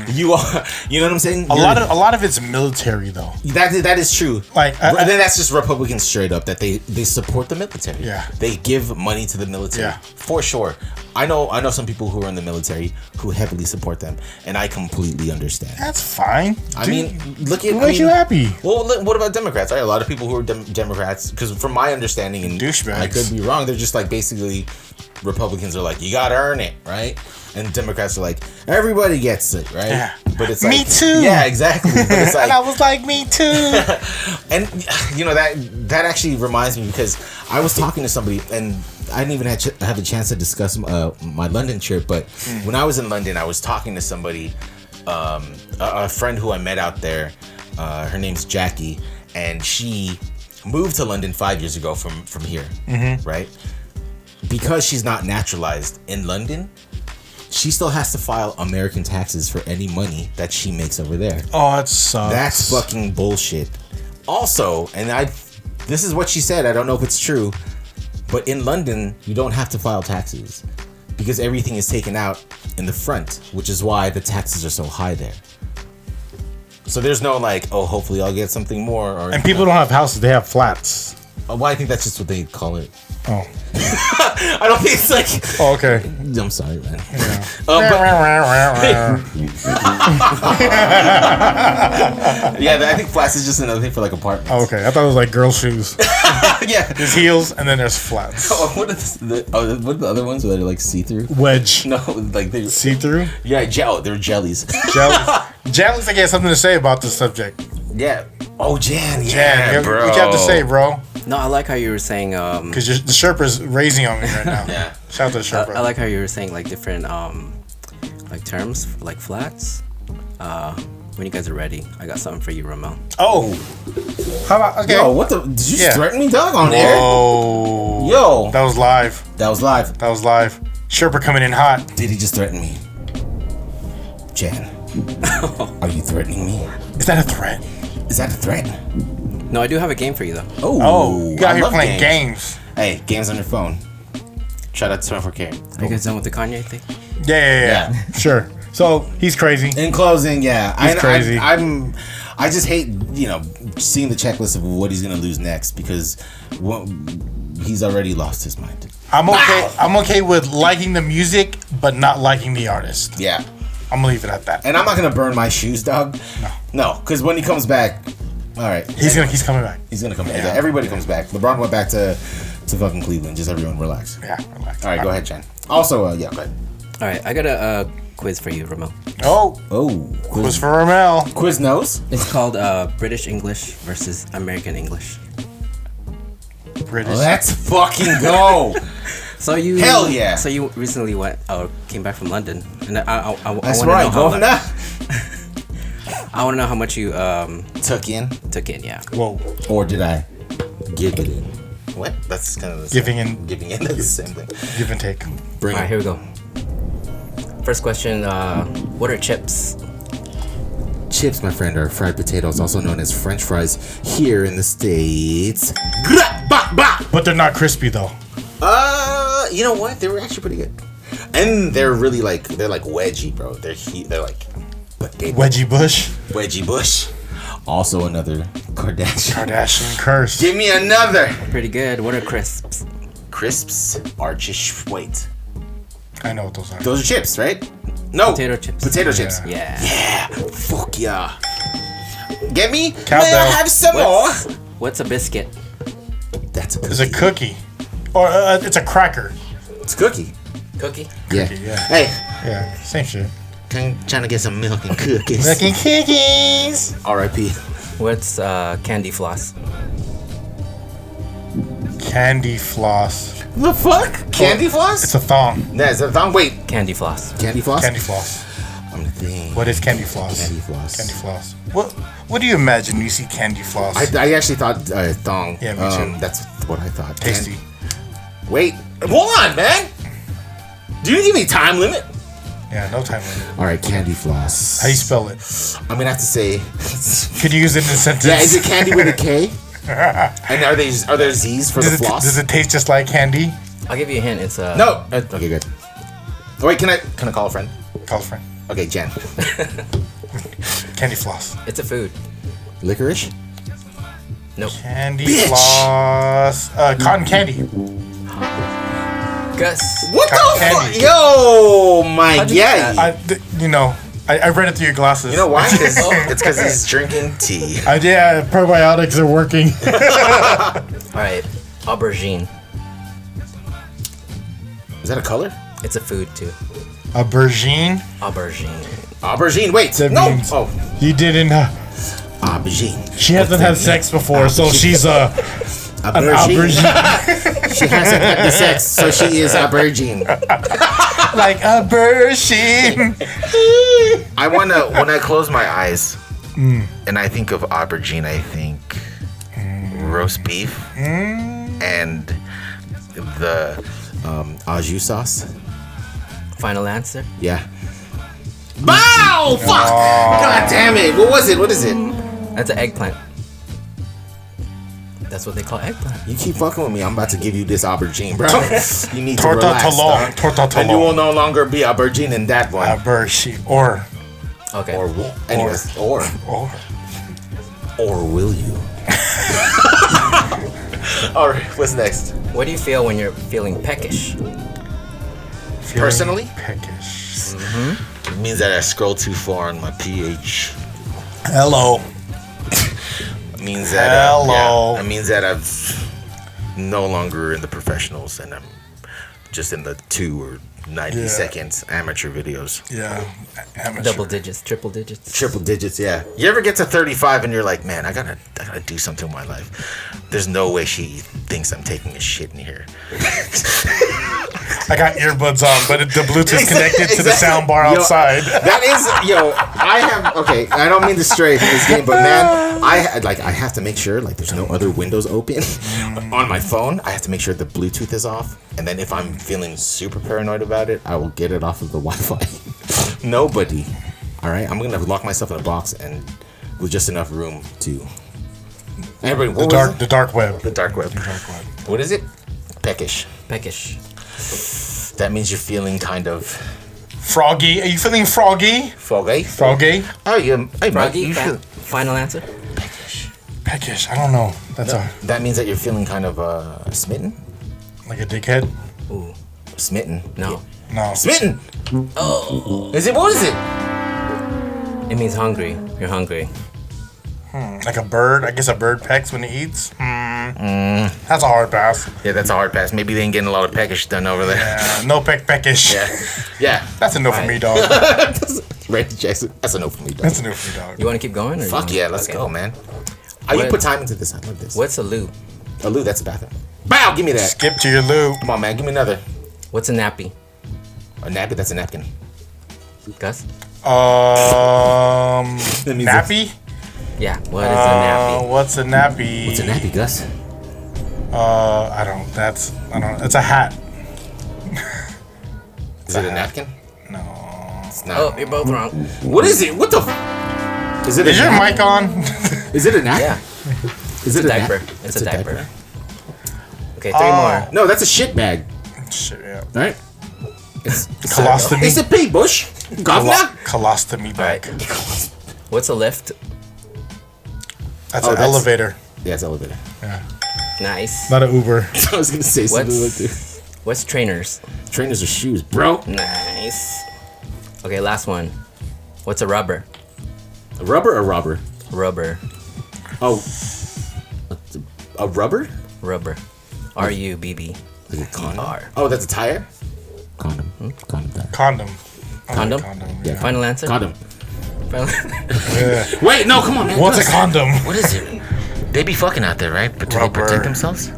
You are, you know what I'm saying? A lot of it's military though. That is true. Like, then that's just Republicans straight up that they support the military. Yeah, they give money to the military. Yeah, for sure. I know some people who are in the military who heavily support them, and I completely understand. That's fine. I mean, look at what makes you happy. Well, what about Democrats? Right, a lot of people who are Democrats, because from my understanding, and douchebags. I could be wrong. They're just like basically. Republicans are like, you gotta earn it, right? And Democrats are like, everybody gets it, right? Yeah. But it's like, me too. Yeah, exactly. But it's like, and I was like, me too. And that actually reminds me because I was talking to somebody and I didn't even have a chance to discuss my London trip. But when I was in London, I was talking to somebody, a friend who I met out there. Her name's Jackie, and she moved to London 5 years ago from here, right? Because she's not naturalized in London, she still has to file American taxes for any money that she makes over there. Oh, that sucks. That's fucking bullshit. Also, this is what she said. I don't know if it's true, but in London, you don't have to file taxes because everything is taken out in the front, which is why the taxes are so high there. So there's no like, oh, hopefully I'll get something more. And people don't have houses; they have flats. Well, I think that's just what they call it. Oh. I don't think it's like. Oh, okay. I'm sorry, man. Yeah. Yeah, I think flats is just another thing for like apartments. Oh, okay. I thought it was like girl shoes. Yeah. There's heels and then there's flats. What are the other ones that are like see-through? Wedge. No, like they see-through? Yeah, they're jellies. Jan looks like he has something to say about this subject. Yeah. Oh, Jan, bro. What you have to say, bro? No, I like how you were saying because the Sherpa's raising on me right now. Yeah. Shout out to the Sherpa. I like how you were saying like different like terms like flats. When you guys are ready, I got something for you, Rommel. Oh. How about okay? Yo, what the? Did you threaten me, dog, on air? Oh. Yo. That was live. That was live. Sherpa coming in hot. Did he just threaten me? Jan, are you threatening me? Is that a threat? Is that a threat? No, I do have a game for you though. Oh, you got here playing games. Hey, games on your phone. Shout out to 24K. Are you guys done with the Kanye thing? Yeah. Sure. So he's crazy. In closing, he's crazy. I just hate seeing the checklist of what he's gonna lose next because he's already lost his mind. I'm okay. I'm okay with liking the music, but not liking the artist. Yeah. I'm gonna leave it at that. And I'm not gonna burn my shoes, dog. No, because when he comes back, all right. He's coming back. He's gonna come back. Yeah. Everybody comes back. LeBron went back to fucking Cleveland. Just everyone relax. Yeah, relax. All right, go ahead, Jen. Also, go ahead. All right, I got a quiz for you, Rommel. Quiz for Rommel. Quiz knows. It's called British English versus American English. British. Let's fucking go. So you hell yeah. So you recently came back from London, and I that's right. Go on that. I want to know how much you took in. Yeah. Whoa. Or did I give it in? What? That's kind of the same. Giving in. That's the same thing. Give and take. All right, here we go. First question: what are chips? Chips, my friend, are fried potatoes, also known as French fries here in the States. But they're not crispy though. You know what? They were actually pretty good, and they're really they're like wedgy, bro. They're like potato. Wedgie Bush. Also another Kardashian curse. Give me another. Pretty good. What are crisps? Crisps are just wait. I know what those are. Those are chips, right? No. Potato chips. Potato chips. Yeah. Yeah. Fuck yeah. Get me? Cowbell. May I have some more? What's a biscuit? That's a cookie. It's a cookie. Or it's a cracker. It's a cookie. Cookie? Yeah. Hey. Yeah, same shit. Trying to get some milk and cookies. Milk and cookies. R.I.P. What's candy floss? Candy floss. The fuck? Candy floss? It's a thong. Yeah, it's a thong. Wait. Candy floss. Candy floss? Candy floss. I'm thinking. What is candy floss? Candy floss. Candy floss. What do you imagine when you see candy floss? I actually thought thong. Yeah, me too. That's what I thought. Tasty. Wait. Hold on, man. Do you give me time limit? Yeah, no time limit. All right, candy floss. How you spell it? I'm gonna have to say. Could you use it in a sentence? Yeah, is it candy with a K? And are there Z's for the floss? Does it taste just like candy? I'll give you a hint. It's a No. Okay, good. Oh, wait, can I call a friend? Call a friend. Okay, Jen. Candy floss. It's a food. Licorice? Nope. Candy Bitch. floss. Cotton candy. Gus. What Cotton the fuck? candy. Yo, my How'd you do yeah. that? I read it through your glasses. You know why? It's because he's drinking tea. Yeah, probiotics are working. All right. Aubergine. Is that a color? It's a food too. Aubergine. Aubergine. Aubergine. Wait. That No. means- Oh. You didn't. Aubergine. She hasn't had sex before, so she's an aubergine. She hasn't had the sex, so she is aubergine. Like aubergine. When I close my eyes and I think of aubergine, I think roast beef and the au jus sauce. Final answer. Yeah. Bow! Fuck! God damn it! What was it? What is it? That's an eggplant. That's what they call eggplant. You keep fucking with me. I'm about to give you this aubergine, bro. You need to Torta relax, talon. dog. Torta And you will talon. no longer be aubergine in that one. Aubergine. Or Okay. Anyways, or will you? All right. What's next? What do you feel when you're feeling peckish? Personally? Peckish. It means that I scroll too far on my pH. Hello. It means that Hello. it means that I'm no longer in the professionals and I'm just in the 2 or 90 seconds amateur videos. Yeah. Amateur. Double digits, triple digits. Triple digits, yeah. You ever get to 35 and you're like, man, I gotta do something with my life. There's no way she thinks I'm taking a shit in here. I got earbuds on, but the Bluetooth connected to the sound bar outside. That is, I don't mean to stray from this game, but man, I have to make sure like there's no other windows open on my phone. I have to make sure the Bluetooth is off, and then if I'm feeling super paranoid about it, I will get it off of the Wi-Fi. Nobody. All right, I'm gonna lock myself in a box and with just enough room to. Everybody, The dark web. The dark web. The dark web. What is it? Peckish. Peckish. That means you're feeling kind of Froggy. Are you feeling froggy? foggy. Froggy? Oh, yeah. Hey, Mike, Froggy. you feel Final answer. Peckish. I don't know. That's that means that you're feeling kind of smitten. like a dickhead. Ooh. Smitten. No. No. Smitten. Oh. Is it? What is it? It means hungry. You're hungry. Like a bird. I guess a bird pecks when it eats. That's a hard pass. Yeah, that's a hard pass. Maybe they ain't getting a lot of peckish done over there. Yeah. No peckish. Yeah. That's a no for me, dog. Randy Jackson. That's a no for me, dog. That's a no for me, dog. You want to keep going? Or Fuck yeah, let's go, man. You What- put time into this. I love this. What's a loo? A loo, that's a bathroom. Bow, give me that. Skip to your loo. Come on, man, give me another. What's a nappy? A napkin, that's a napkin. Gus? means Nappy? Yeah. What is a nappy? What's a nappy? What's a nappy, Gus? I don't. It's a hat. Is it a napkin? No. It's not. Oh, you're both wrong. What is it? What the Is it Is a your napkin? mic on? Is it a napkin? Yeah. Is it a a diaper. nap- It's a diaper. Okay, three more. No, that's a shit bag. Shit, yeah. Right? Colostomy. It's a pea bush. Governor? Colostomy All right. bag. What's a lift? That's an elevator. Yeah, it's elevator. Nice. Not an Uber. I was gonna say something like that. What's trainers? Trainers are shoes, bro. Nice. Okay, last one. What's a rubber? A rubber or robber? Rubber. Oh, a rubber? Rubber. R-U-B-B. Like a condom? R. Oh, that's a tire? Condom. Condom. Condom. Condom? Yeah. Final answer? Condom. Final- Yeah. Wait, no, come on, man. What's a condom? What is it? They be fucking out there, right? But do they Rubber. protect themselves?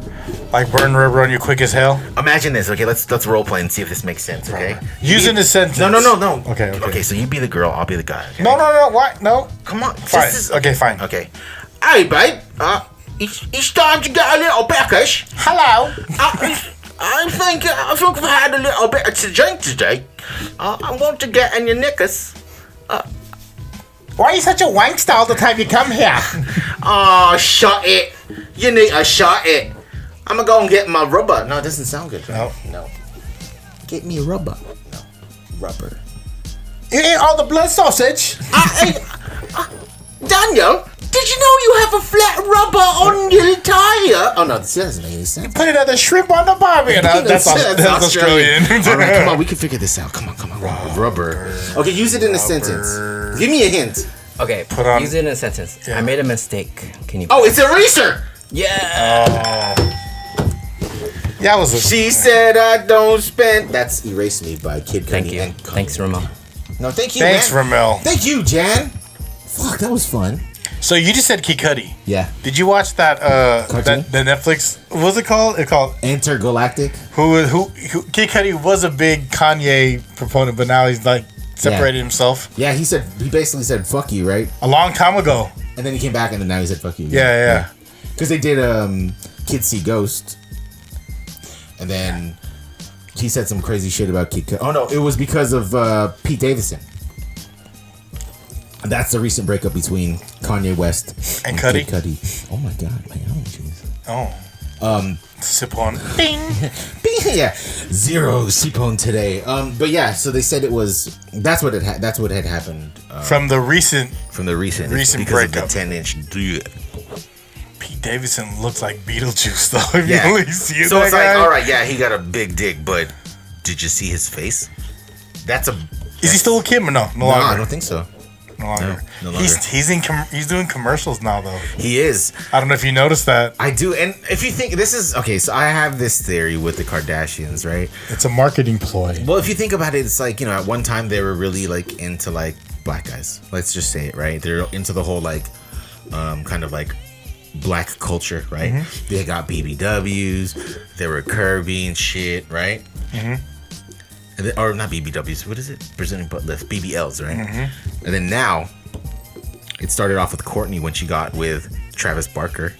Like burn rubber on you quick as hell. Imagine this. Okay, let's role play and see if this makes sense. Okay. Using the sentence. No. Okay. Okay, so you be the girl, I'll be the guy. Okay? No. What? No. Come on. Fine. Okay, fine. Okay. Hey, babe. It's time to get a little peckish. Hello. I think I've had a little bit to drink today. I want to get in your knickers. Why are you such a wankster all the time you come here? Oh, shut it. You need to shut it. I'm gonna go and get my rubber. No, it doesn't sound good. No. Get me a rubber. No. Rubber. You ate all the blood sausage. Daniel, did you know you have a flat rubber on your tire? Oh, no, this doesn't make any sense. Put another shrimp on the barbie. That's Australian. All right, come on, we can figure this out. Come on. Rubber. Okay, use it in a sentence. Give me a hint. Okay, use it in a sentence. Yeah. I made a mistake. Can you? Oh, it's eraser. Yeah. Yeah, She said I don't spend. That's Erase Me by Kid Cudi. Thank you. Thanks, Rommel. No, thank you. Thanks, man. Rommel. Thank you, Jan. Fuck, that was fun. So you just said Kid Cudi. Yeah. Did you watch that? Cartoon? The Netflix. What was it called? It called Intergalactic. Who? Kid Cudi was a big Kanye proponent, but now he's like separated himself. Yeah, he basically said "fuck you," right? A long time ago. And then he came back, and then now he said "fuck you." Yeah. Because they did Kids See Ghost, and then he said some crazy shit about Kid Cudi. Oh no, it was because of Pete Davidson. That's the recent breakup between Kanye West and Cudi. Kid Cudi. Oh my god, man! Oh jeez. Oh. Sip on. Bing. Bing. Yeah. Zero sip on today. But yeah, so they said it was. That's what had happened. From the recent Of breakup. the 10-inch dude. Pete Davidson looks like Beetlejuice though. If Yeah. you really see So that it's guy. like, all right, yeah, he got a big dick, but did you see his face? Is he still a kid or no? No longer. I don't think so. No longer. No longer. He's doing commercials now though. He is. I don't know if you noticed that. I do, and if you think this is okay, so I have this theory with the Kardashians, right? It's a marketing ploy. Well, if you think about it, it's like, at one time they were really like into like black guys. Let's just say it, right? They're into the whole like kind of like black culture, right? Mm-hmm. They got BBWs, they were curvy and shit, right? Mm-hmm. Or not BBWs, what is it? Brazilian butt lift, BBLs, right? Mm-hmm. And then now, it started off with Courtney when she got with Travis Barker.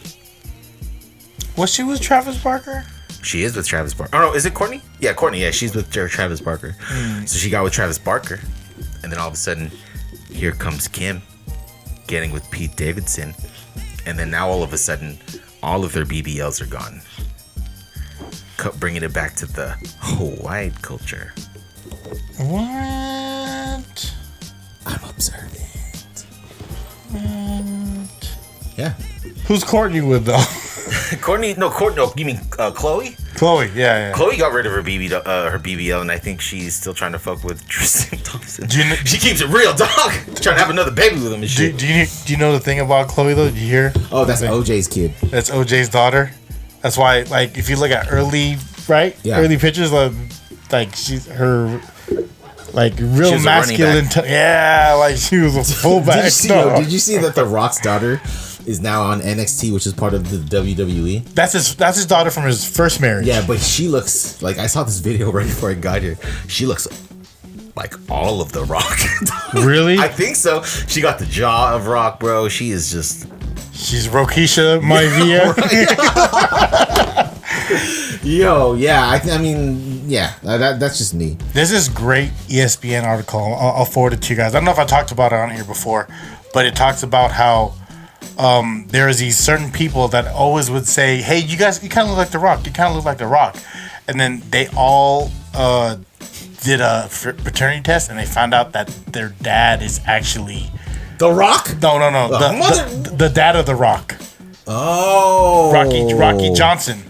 Was she with Travis Barker? She is with Travis Barker. Oh no, is it Courtney? Yeah, Courtney. Yeah, she's with Travis Barker. So she got with Travis Barker, and then all of a sudden, here comes Kim, getting with Pete Davidson, and then now all of a sudden, all of their BBLs are gone. Bringing it back to the white culture. What? I'm observant. What? Yeah. Who's Courtney with though? Courtney. No, you mean Chloe? Chloe. Yeah. Chloe got rid of her BBL, and I think she's still trying to fuck with Tristan Thompson. She keeps it real, dog. Trying to have another baby with him and shit. Do you know the thing about Chloe though? Did you hear? Oh, that's OJ's kid. That's OJ's daughter. That's why, like, if you look at early pictures, like she's her. Like real masculine, like she was a fullback. Did you see that The Rock's daughter is now on NXT, which is part of the WWE? That's his daughter from his first marriage. Yeah, but she looks like, I saw this video right before I got here. She looks like all of The Rock. Really? I think so. She got the jaw of Rock, bro. She is just. She's Rokisha Maivia. Yo, yeah. I mean, yeah. That's just me. There's this great ESPN article. I'll forward it to you guys. I don't know if I talked about it on here before, but it talks about how there is these certain people that always would say, "Hey, you guys, you kind of look like The Rock. You kind of look like The Rock," and then they all did a paternity test, and they found out that their dad is actually The Rock. No. The dad of The Rock. Oh, Rocky Johnson.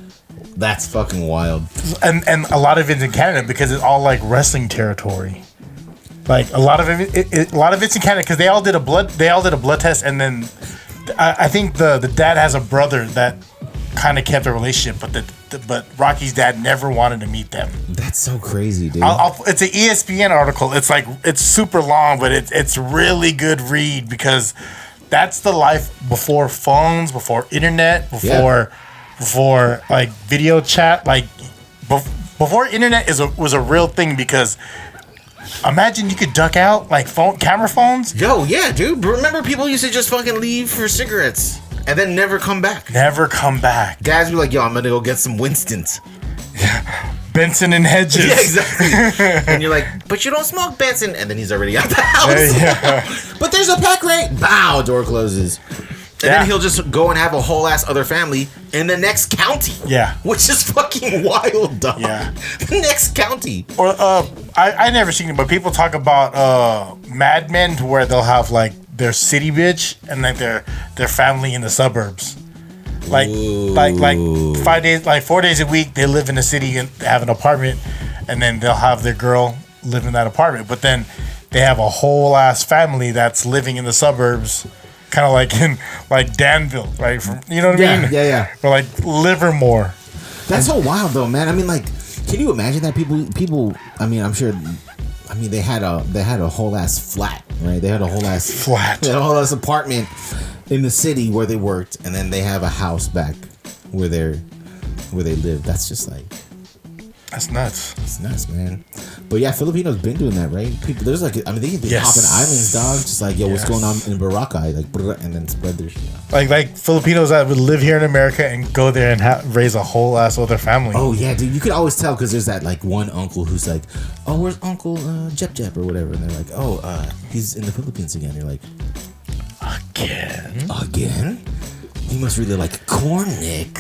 That's fucking wild. And a lot of it's in Canada because it's all like wrestling territory. Like a lot of it's in Canada because they all did a blood test, and then I think the dad has a brother that kind of kept a relationship, but Rocky's dad never wanted to meet them. That's so crazy, dude. It's an ESPN article. It's super long, but it's really good read because that's the life before phones, before internet, before before like video chat, like before internet was a real thing, because imagine you could duck out like camera phones. Yo, yeah, dude. Remember people used to just fucking leave for cigarettes and then never come back. Never come back. Guys be like, yo, I'm gonna go get some Winston's. Benson and Hedges. Yeah, exactly. And you're like, but you don't smoke Benson. And then he's already out the house. Yeah. But there's a pack right. Bow, door closes. And then he'll just go and have a whole ass other family in the next county. Yeah. Which is fucking wild, dog. Yeah. The next county. Or I never seen it, but people talk about Mad Men, to where they'll have like their city bitch and like their family in the suburbs. Like 5 days, like 4 days a week, they live in the city and have an apartment, and then they'll have their girl live in that apartment. But then they have a whole ass family that's living in the suburbs, kind of like in like Danville, right? From, you know what I mean? Yeah. Or like Livermore. That's so wild, though, man. I mean, like, can you imagine that people? I mean, I'm sure. I mean, they had a whole ass flat, right? They had a whole ass flat. They had a whole ass apartment in the city where they worked, and then they have a house back where they live. That's just like, that's nuts. It's nuts, man. But yeah, Filipinos been doing that, right? People, there's like, I mean, they been hopping islands, dog. Just like, yo, what's going on in Boracay, like, and then spread their shit. Like Filipinos that would live here in America and go there and raise a whole ass other family. Oh yeah, dude, you could always tell because there's that like one uncle who's like, oh, where's Uncle Jep or whatever, and they're like, oh, he's in the Philippines again. You're like, again? He must really like Cornick.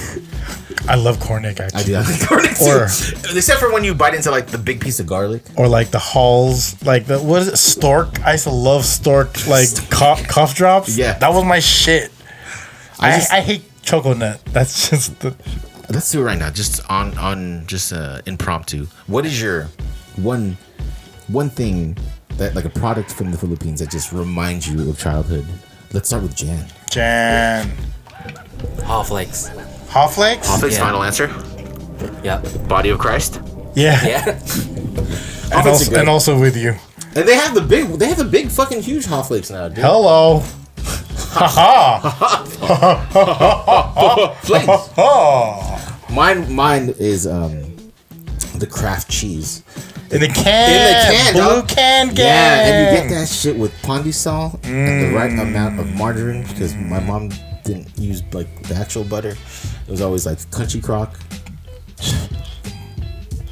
I love Cornick, actually. I do. I like Cornick too. Except for when you bite into like the big piece of garlic. Or like the Halls, like the, what is it, Stork? I used to love Stork, like cough drops. Yeah. That was my shit. I hate choco nut. That's just the... Let's do it right now. Just on just impromptu. What is your one thing that, like, a product from the Philippines that just reminds you of childhood? Let's start with Jan. Haw Flakes. Haw Flakes? Haw Flakes, final answer? Yeah. Body of Christ? Yeah. Yeah. and also with you. And they have the big fucking huge Haw Flakes now, dude. Hello. Mine is the Kraft cheese. In the can, blue dog. can gang. Yeah, and you get that shit with pandesal and the right amount of margarine, because my mom didn't use like the actual butter. It was always like Country Crock.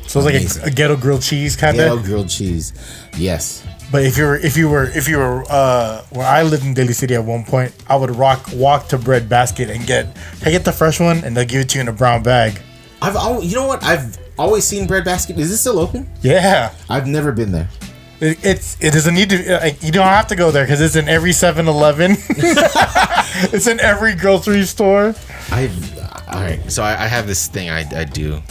So it's like a ghetto grilled cheese kind of. Ghetto grilled cheese, yes. But if you were where I lived in Daly City at one point, I would walk to Bread Basket and can I get the fresh one, and they'll give it to you in a brown bag. You know what? I've always seen Bread Basket. Is it still open? Yeah. I've never been there. It doesn't need to. You don't have to go there because it's in every 7-Eleven. It's in every grocery store. All right. So I have this thing I do,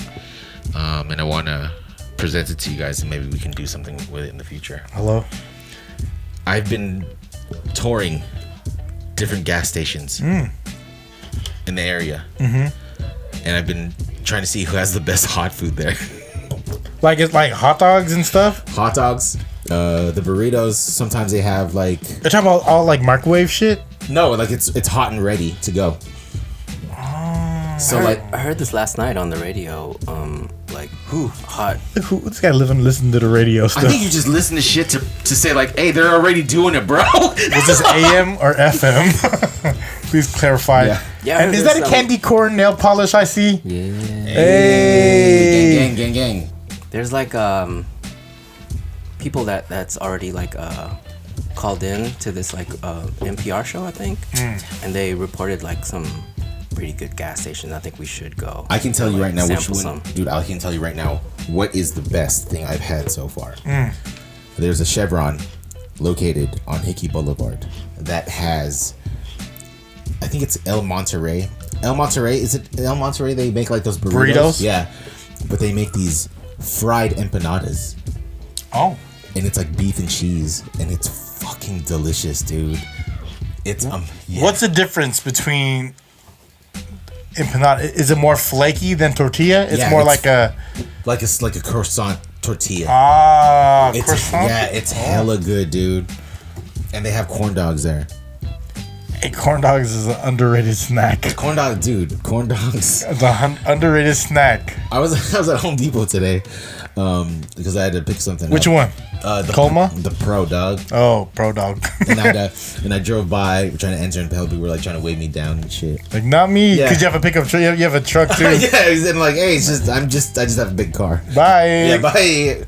and I want to present it to you guys, and maybe we can do something with it in the future. Hello. I've been touring different gas stations in the area, and I've been trying to see who has the best hot food there. Like it's like hot dogs and stuff. Hot dogs, the burritos. Sometimes they have like. You're talking about all like microwave shit. No, like it's hot and ready to go. So I heard this last night on the radio. Like hot. This guy listen to the radio stuff. I think you just listen to shit to say like, hey, they're already doing it, bro. Was this AM or FM? Please clarify. Yeah. And is that a candy corn nail polish I see? Yeah. Hey. Gang. There's like people that's already like called in to this like NPR show, I think, and they reported like some pretty good gas stations. I think we should go. I can tell you right now which one, some. dude. I can tell you right now what is the best thing I've had so far. There's a Chevron located on Hickey Boulevard that has, I think it's El Monterey. Is it El Monterey? They make like those burritos. Yeah, but they make these fried empanadas. Oh. And it's like beef and cheese, and it's fucking delicious, dude. It's yeah. What's the difference between empanada? Is it more flaky than tortilla? It's more like a croissant tortilla. Croissant. Yeah, it's hella good, dude. And they have corn dogs there. Hey, corn dogs is an underrated snack. Corn dog, dude. Corn dogs. It's an underrated snack. I was at Home Depot today because I had to pick something Which up. one? The Colma? The Pro Dog. Oh, Pro Dog. And I drove by trying to enter, and people were like trying to weigh me down and shit. Like, not me, Yeah. because you have a pickup truck. You have a truck too. Yeah, and like, hey, it's just I just have a big car. Bye. Yeah, bye.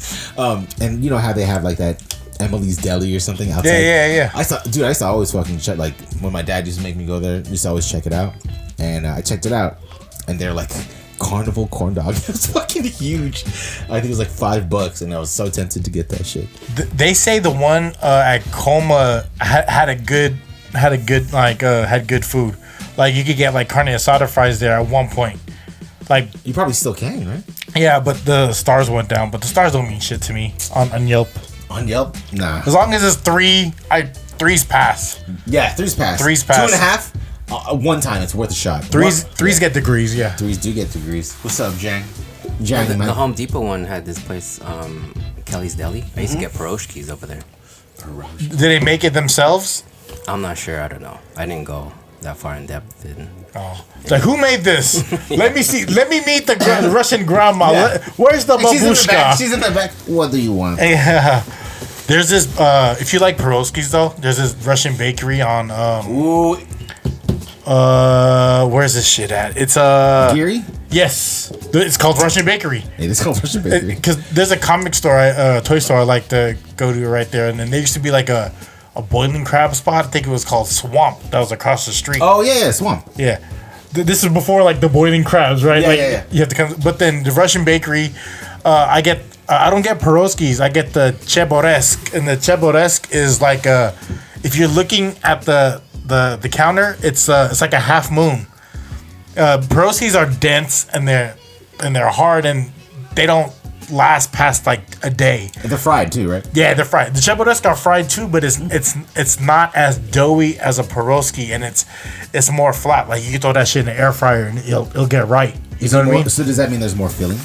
And you know how they have like that Emily's Deli or something outside. Yeah. I used to always fucking check, like when my dad used to make me go there, used to always check it out, and I checked it out, and they're like carnival corn dog. It was fucking huge. I think it was like $5, and I was so tempted to get that shit. They say the one at Colma had good food. Like you could get like carne asada fries there at one point. Like You probably still can, right? yeah, but the stars went down. But the stars don't mean shit to me on Yelp. On Yelp? Nah. As long as it's threes pass. Yeah, three's pass. 2.5. One time, it's worth a shot. Threes get degrees. Yeah. Threes do get degrees. What's up, Jang? Yeah, Jang, the Home Depot one had this place, Kelly's Deli. I used to get Peroshkis over there. Did they make it themselves? I'm not sure. I don't know. I didn't go that far in depth. Oh, it's like who made this? Let me see. Let me meet the Russian grandma. Yeah. Where's the She's in the back. babushka? She's in the back. What do you want? Yeah. There's this. If you like Peroshkis though, there's this Russian bakery on. Ooh, Where's this shit at? It's Geary? Yes, it's called Russian Bakery. It is called Russian Bakery. Because there's a comic store, toy store I like to go to right there, and then there used to be like a boiling crab spot. I think it was called Swamp. That was across the street. Oh yeah, Swamp. Yeah. This is before like the boiling crabs, right? Yeah, like yeah. you have to come. But then the Russian bakery, I don't get Peroskis. I get the Cheboresk, and the Cheboresk is like if you're looking at the counter, it's like a half moon. Peroskis are dense and they're hard and they don't last past like a day. They're fried too, right? Yeah, they're fried. The Cheboresk are fried too, but it's not as doughy as a Peroski, and it's more flat. Like you can throw that shit in the air fryer and it'll get right. You know what I mean? So does that mean there's more filling?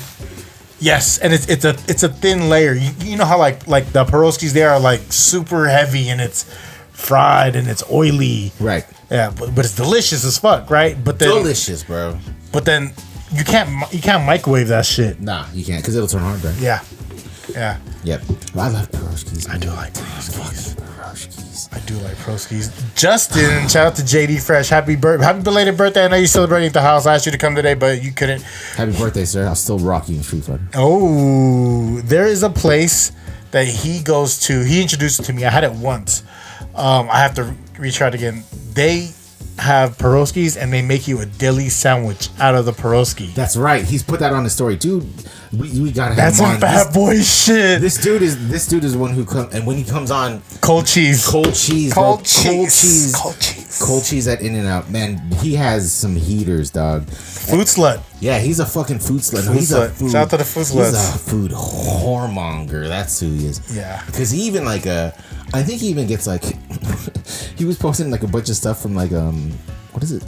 Yes, and it's a thin layer. You know how like the Peroskis there are like super heavy and it's fried and it's oily. Right. Yeah, but it's delicious as fuck, right? But then Delicious, bro. But then you can't microwave that shit. Nah, you can't because it'll turn hard, right? Yeah. Yep. Well, I love Peroshkis. I do like Peroskis. Peroshkis. I do like Peroskis. Justin, shout out to JD Fresh. Happy belated birthday. I know you're celebrating at the house. I asked you to come today, but you couldn't. Happy birthday, sir. I'll still rock you in Street Fighter. Oh, there is a place that he goes to. He introduced it to me. I had it once. I have to retry it again. They have Peroskis and they make you a deli sandwich out of the Peroski. That's right. He's put that on his story, dude. We gotta have That's him some on. bad boy shit. This dude is one who comes, and when he comes on, Cold cheese. cold cheese, Cold bro. cheese. Cold cheese at In-N-Out, man. He has some heaters, dog. Food slut. Yeah, he's a fucking food slut. Food He's a slut. food. Shout out to the food He's sluts. a food whoremonger. That's who he is. Yeah. Because he even like I think he even gets like, he was posting like a bunch of stuff from like what is it?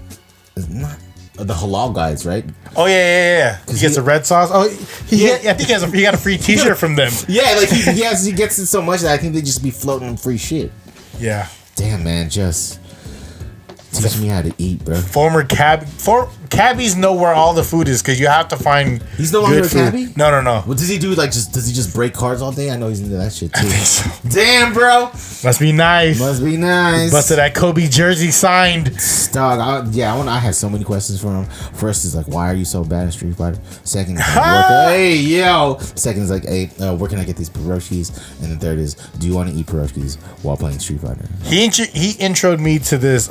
It's not the halal guys, right? Oh yeah. He gets a red sauce. Oh, I think he got a free T-shirt from them. Yeah, like he gets it so much that I think they just be floating him free shit. Yeah. Damn, man, just teach me how to eat, bro. Cabbies know where all the food is because you have to find. He's no longer good a food. cabbie? No. What does he do? Like, does he just break cars all day? I know he's into that shit too. I think so. Damn, bro. Must be nice. Must be nice. Busted that Kobe jersey signed. Dog, I have so many questions for him. First is like, why are you so bad at Street Fighter? Second is like, hey, yo. Second is like, hey, where can I get these Peroshkis? And the third is, do you want to eat Peroshkis while playing Street Fighter? He introed me to this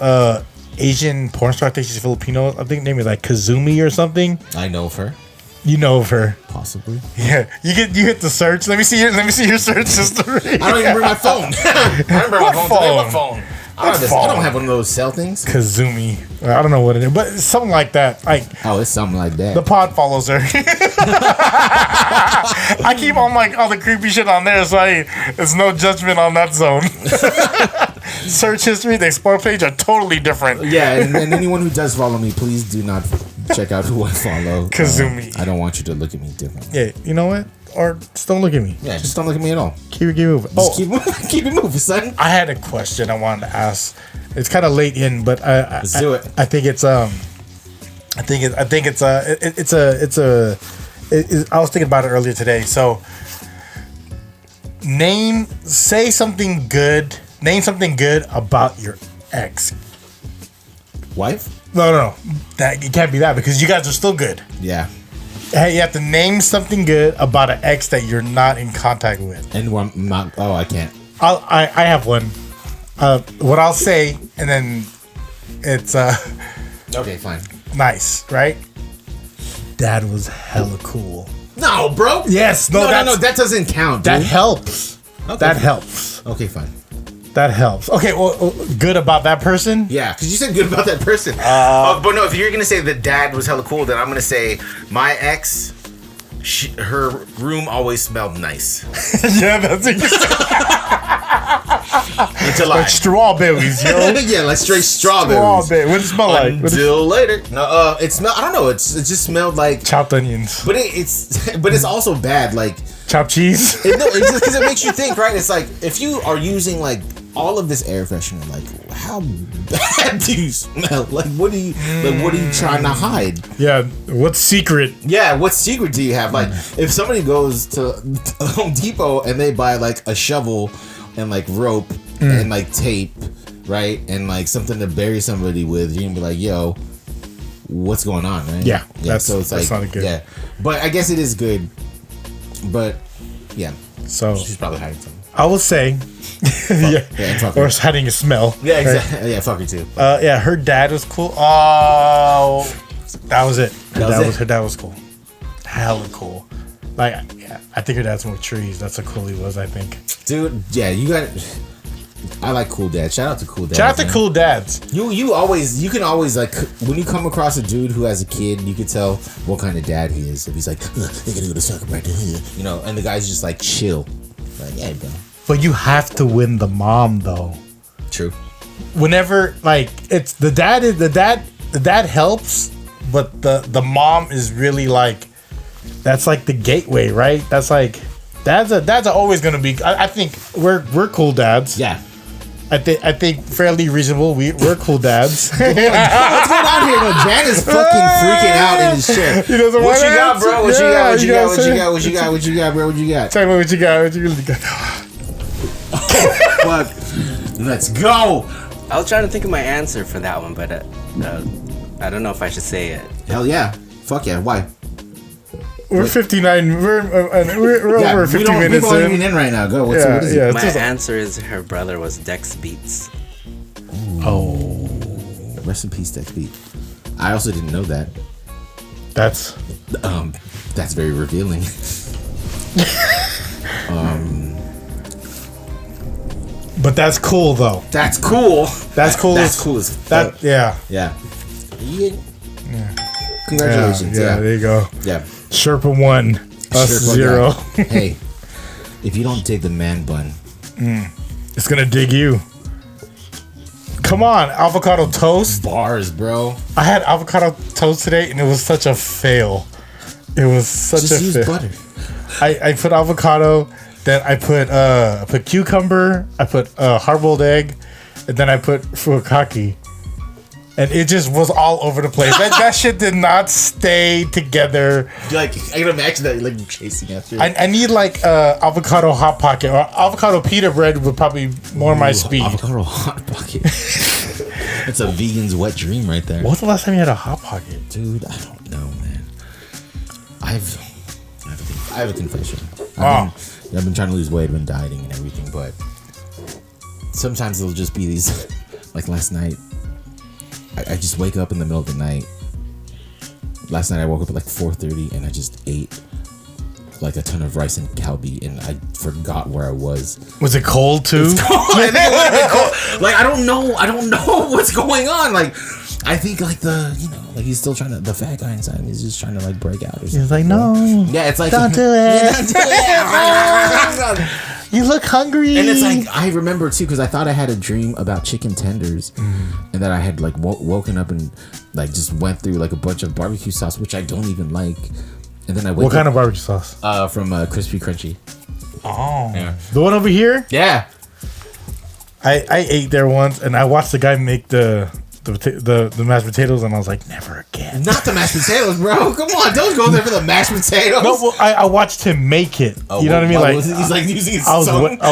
Asian porn star. I think she's Filipino. I think her name is like Kazumi or something. I know of her. You know of her. Possibly. Yeah. You hit the search. Let me see your search history. I don't even bring my phone. I remember my phone. Today. What phone? I don't have one of those cell things. Kazumi. I don't know what it is, but it's something like that. Like, oh, it's something like that. the pod follows her. I keep all the creepy shit on there, so there's no judgment on that zone. Search history, the explore page are totally different. Yeah, and anyone who does follow me, please do not check out who I follow. Kazumi. I don't want you to look at me differently. Yeah, you know what? Or just don't look at me. Yeah, just don't look at me at all. Keep it moving. Just keep it moving, son. I had a question I wanted to ask. It's kind of late in, but Let's do it. I think it's I was thinking about it earlier today. So, say something good. Name something good about your ex. Wife? No. That it can't be that because you guys are still good. Yeah. Hey, you have to name something good about an ex that you're not in contact with. And I'm not. Oh, I can't. I have one. What I'll say, and then it's Okay, fine. nice, right? Dad was hella cool. No, bro. Yes, No. That doesn't count. Dude. That helps. Okay. That helps. Okay, fine. That helps. Okay, well, good about that person. Yeah, because you said good about that person. But no, if you're gonna say that dad was hella cool, then I'm gonna say my ex. Her room always smelled nice. Yeah, that's it. Until Like strawberries, yo. yeah, like straight strawberries. Strawberry. What does it smell like? Until later. No, it smelled. I don't know. It just smelled like Chopped onions. But it's also bad. Like Chopped cheese. it's just because it makes you think, right? It's like if you are using like all of this air freshener, like how bad do you smell? Like what are you trying to hide? Yeah, what secret? Yeah, what secret do you have? Like if somebody goes to Home Depot and they buy like a shovel and like rope and like tape, right? And like something to bury somebody with, you're gonna be like, yo, what's going on, right? Yeah. So it's like not good. yeah. But I guess it is good. But yeah. So She's probably hiding something. I will say and fuck her. or hiding a smell. Yeah, exactly. Yeah, fuck her too. Yeah, her dad was cool. Oh, that was it. Her dad was cool. Hella cool. Like, yeah, I think her dad smoked trees. That's how cool he was, I think. Dude, yeah, you got. I like cool dads. Shout out to cool dads. Shout out to man. cool dads. You can always like when you come across a dude who has a kid, you can tell what kind of dad he is. If he's like, they're gonna go to soccer practice, you know, and the guy's just like chill, like, yeah, bro. But you have to win the mom though. True. Whenever like it's the dad helps, but the mom is really like that's like the gateway, right? That's like dads are always gonna be. I think we're cool dads. Yeah. I think fairly reasonable. We're cool dads. What's going on here? No, Jan is fucking freaking out in his chair. He doesn't What want you got, bro? What you got? What you got? What What you got? What you got, bro? What you got? Tell me what you got. What you really got? Fuck. Let's go. I was trying to think of my answer for that one, but I don't know if I should say it. Hell yeah. Fuck yeah. Why? We're 59. We're over 50 minutes We're going in. in right now. Go. What Yeah, is yeah. it? My answer is her brother was Dex Beats. Oh, Rest in peace, Dex Beat. I also didn't know that. that's Very revealing. But that's cool though. That's cool. That's cool. That's cool as fuck. That yeah. Yeah. Congratulations. Yeah, there you go. Yeah. Sherpa 1, us Sure, 0. yeah. Hey, if you don't dig the man bun, It's gonna dig you. Come on, avocado toast. bars, bro. I had avocado toast today, and it was such a fail. It was such Just a use fail. butter. I put avocado, then I put cucumber, I put hard-boiled egg, and then I put fukaki. And it just was all over the place. That shit did not stay together. Like I can imagine that, like you chasing after it. I need like avocado hot pocket or avocado pita bread would probably more my speed. Avocado hot pocket. It's a vegan's wet dream right there. When was the last time you had a hot pocket? Dude, I don't know, man. I have a confession. I've been trying to lose weight, I've been dieting and everything, but sometimes it'll just be these. Like last night, I just wake up in the middle of the night. Last night I woke up at like 4:30 and I just ate like a ton of rice and kalbi and I forgot where I was. Was it cold too? I think it would have been cold. Like I don't know what's going on. Like I think like like he's still trying to, the fat guy inside me is just trying to like break out or something. He's like, no. Yeah, it's like Don't do it. Don't do it. You look hungry. And it's like I remember too because I thought I had a dream about chicken tenders, and that I had like woken up and like just went through like a bunch of barbecue sauce, which I don't even like. And then I wake what kind of barbecue sauce? From Crispy Crunchy. Oh, Yeah. the one over here. Yeah. I ate there once, and I watched the guy make the mashed potatoes, and I was like, never again. Not the mashed potatoes, bro. Come on, don't go there for the mashed potatoes. No, well, I watched him make it. Oh, you know what I mean? Like he's like using his I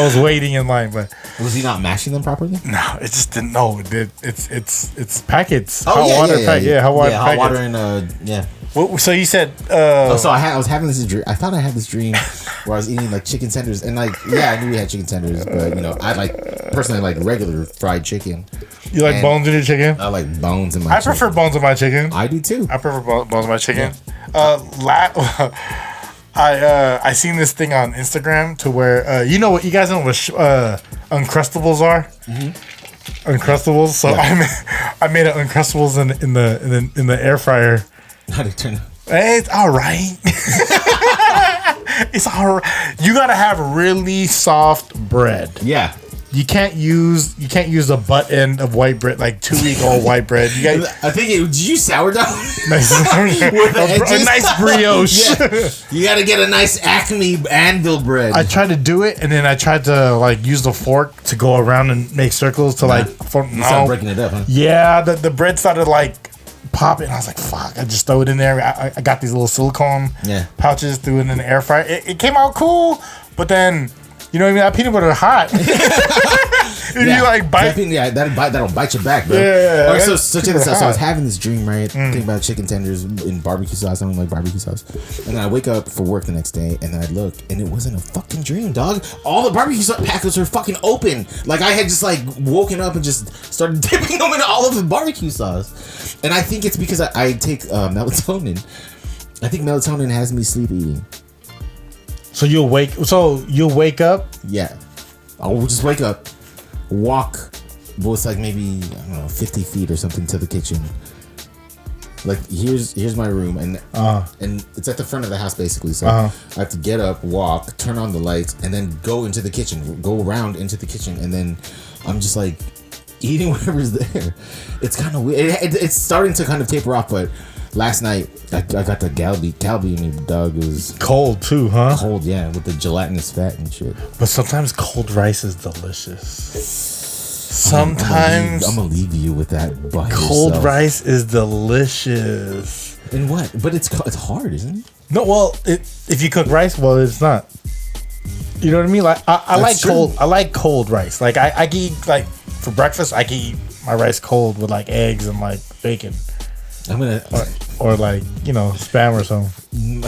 was waiting in line, but was he not mashing them properly? no, it just didn't. No, it's packets. Oh, hot yeah, water yeah, packet. yeah. Yeah, hot water Yeah, packets. hot water and yeah. So you said So I was having this dream. I thought I had this dream where I was eating like chicken tenders, and like I knew we had chicken tenders, but I personally like regular fried chicken. You like bones in your chicken? I like bones in my. I prefer bones in my chicken. I do too. I prefer bones in my chicken. Yeah. I seen this thing on Instagram to where you know what you guys know what Uncrustables are. Mm-hmm. Uncrustables. So yeah. I made an Uncrustables in the air fryer. How did it turn out? It's all right. It's all right. You gotta have really soft bread. Yeah. You can't use the butt end of white bread, like 2-week-old white bread. You got. I think did you sourdough? a nice brioche. Yeah. You got to get a nice Acme anvil bread. I tried to do it, and then I tried to like use the fork to go around and make circles to like. You started breaking it up, huh? Yeah, the bread started like popping. I was like, "Fuck!" I just throw it in there. I got these little silicone pouches, threw it in the air fryer. It came out cool, but then. You know what I mean? That peanut butter is hot. You like bite. That'll bite your back, bro. Yeah. Right, so check this out. So I was having this dream, right? Thinking about chicken tenders in barbecue sauce. I don't like barbecue sauce. And then I wake up for work the next day, and then I look, and it wasn't a fucking dream, dog. All the barbecue sauce packets were fucking open. Like I had just like woken up and just started dipping them in all of the barbecue sauce. And I think it's because I take melatonin. I think melatonin has me sleep eating. So you'll wake up. Yeah, I'll just wake up, walk, well, it's like maybe I don't know 50 feet or something to the kitchen. Like here's my room, and it's at the front of the house basically. So I have to get up, walk, turn on the lights, and then go into the kitchen, go around into the kitchen, and then I'm just like eating whatever's there. It's kind of weird. It's starting to kind of taper off, but. Last night, I got the galbi in me, dog. It was cold too, huh? Cold, yeah, with the gelatinous fat and shit. But sometimes cold rice is delicious. Sometimes I'm gonna leave you with that. Cold yourself. Rice is delicious. And what? But it's hard, isn't it? No, well, if you cook rice, well, it's not. You know what I mean? Like I like true. Cold. I like cold rice. Like I can eat like for breakfast. I can eat my rice cold with like eggs and like bacon. I'm gonna or like spam or something.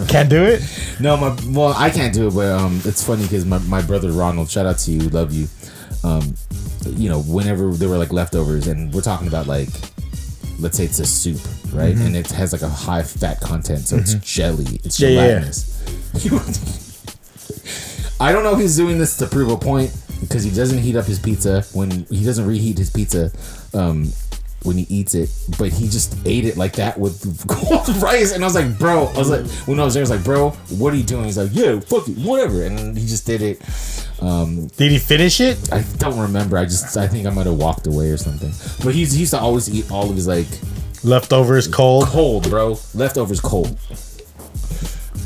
Can't do it. No, I can't do it. But it's funny because my brother Ronald, shout out to you, love you. Whenever there were like leftovers, and we're talking about like, let's say it's a soup, right? Mm-hmm. And it has like a high fat content, so it's jelly, it's gelatinous. Yeah. I don't know if he's doing this to prove a point because he doesn't heat up his pizza he doesn't reheat his pizza. When he eats it, but he just ate it like that with cold rice, and I was like, bro, when I was there, I was like, bro, what are you doing? He's like, yeah, fuck it, whatever, and he just did it. Did he finish it? I don't remember. I think I might have walked away or something. But he used to always eat all of his like leftovers cold, bro. Leftovers cold.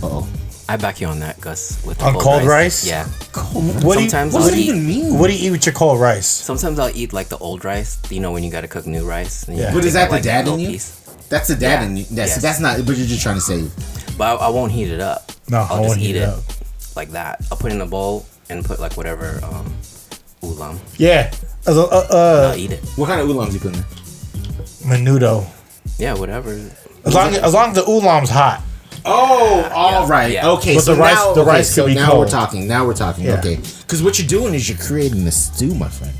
Uh-oh. I back you on that, Gus. With on cold rice? Yeah. Cold. What does it even mean? What do you eat with your cold rice? Sometimes I'll eat like the old rice. When you gotta cook new rice. Yeah. But is that the dad in you? Piece. That's the dad in you. That's not. But you're just trying to say. But I won't heat it up. No, I'll just eat it like that. I'll put it in a bowl and put like whatever oolong. Yeah. I'll eat it. What kind of oolong do you put in there? Menudo. Yeah, long as long as the oolong's hot. Oh, all right. Yeah. Okay, but so the rice could be now cold. We're talking. Yeah. Okay, because what you're doing is you're creating a stew, my friend.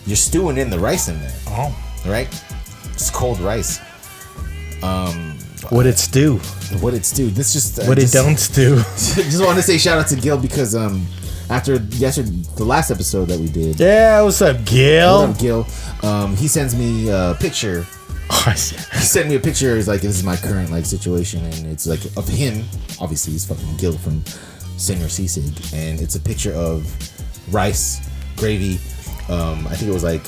You're stewing in the rice in there. Oh, right. It's cold rice. What it stew? This just it don't stew. Just want to say shout out to Gil because after the last episode that we did. Yeah, what's up, Gil? What up, Gil? He sends me a picture. He sent me a picture. He's like, this is my current like situation, and it's like of him. Obviously, he's fucking Gil from Senor Sisig, and it's a picture of rice, gravy. I think it was like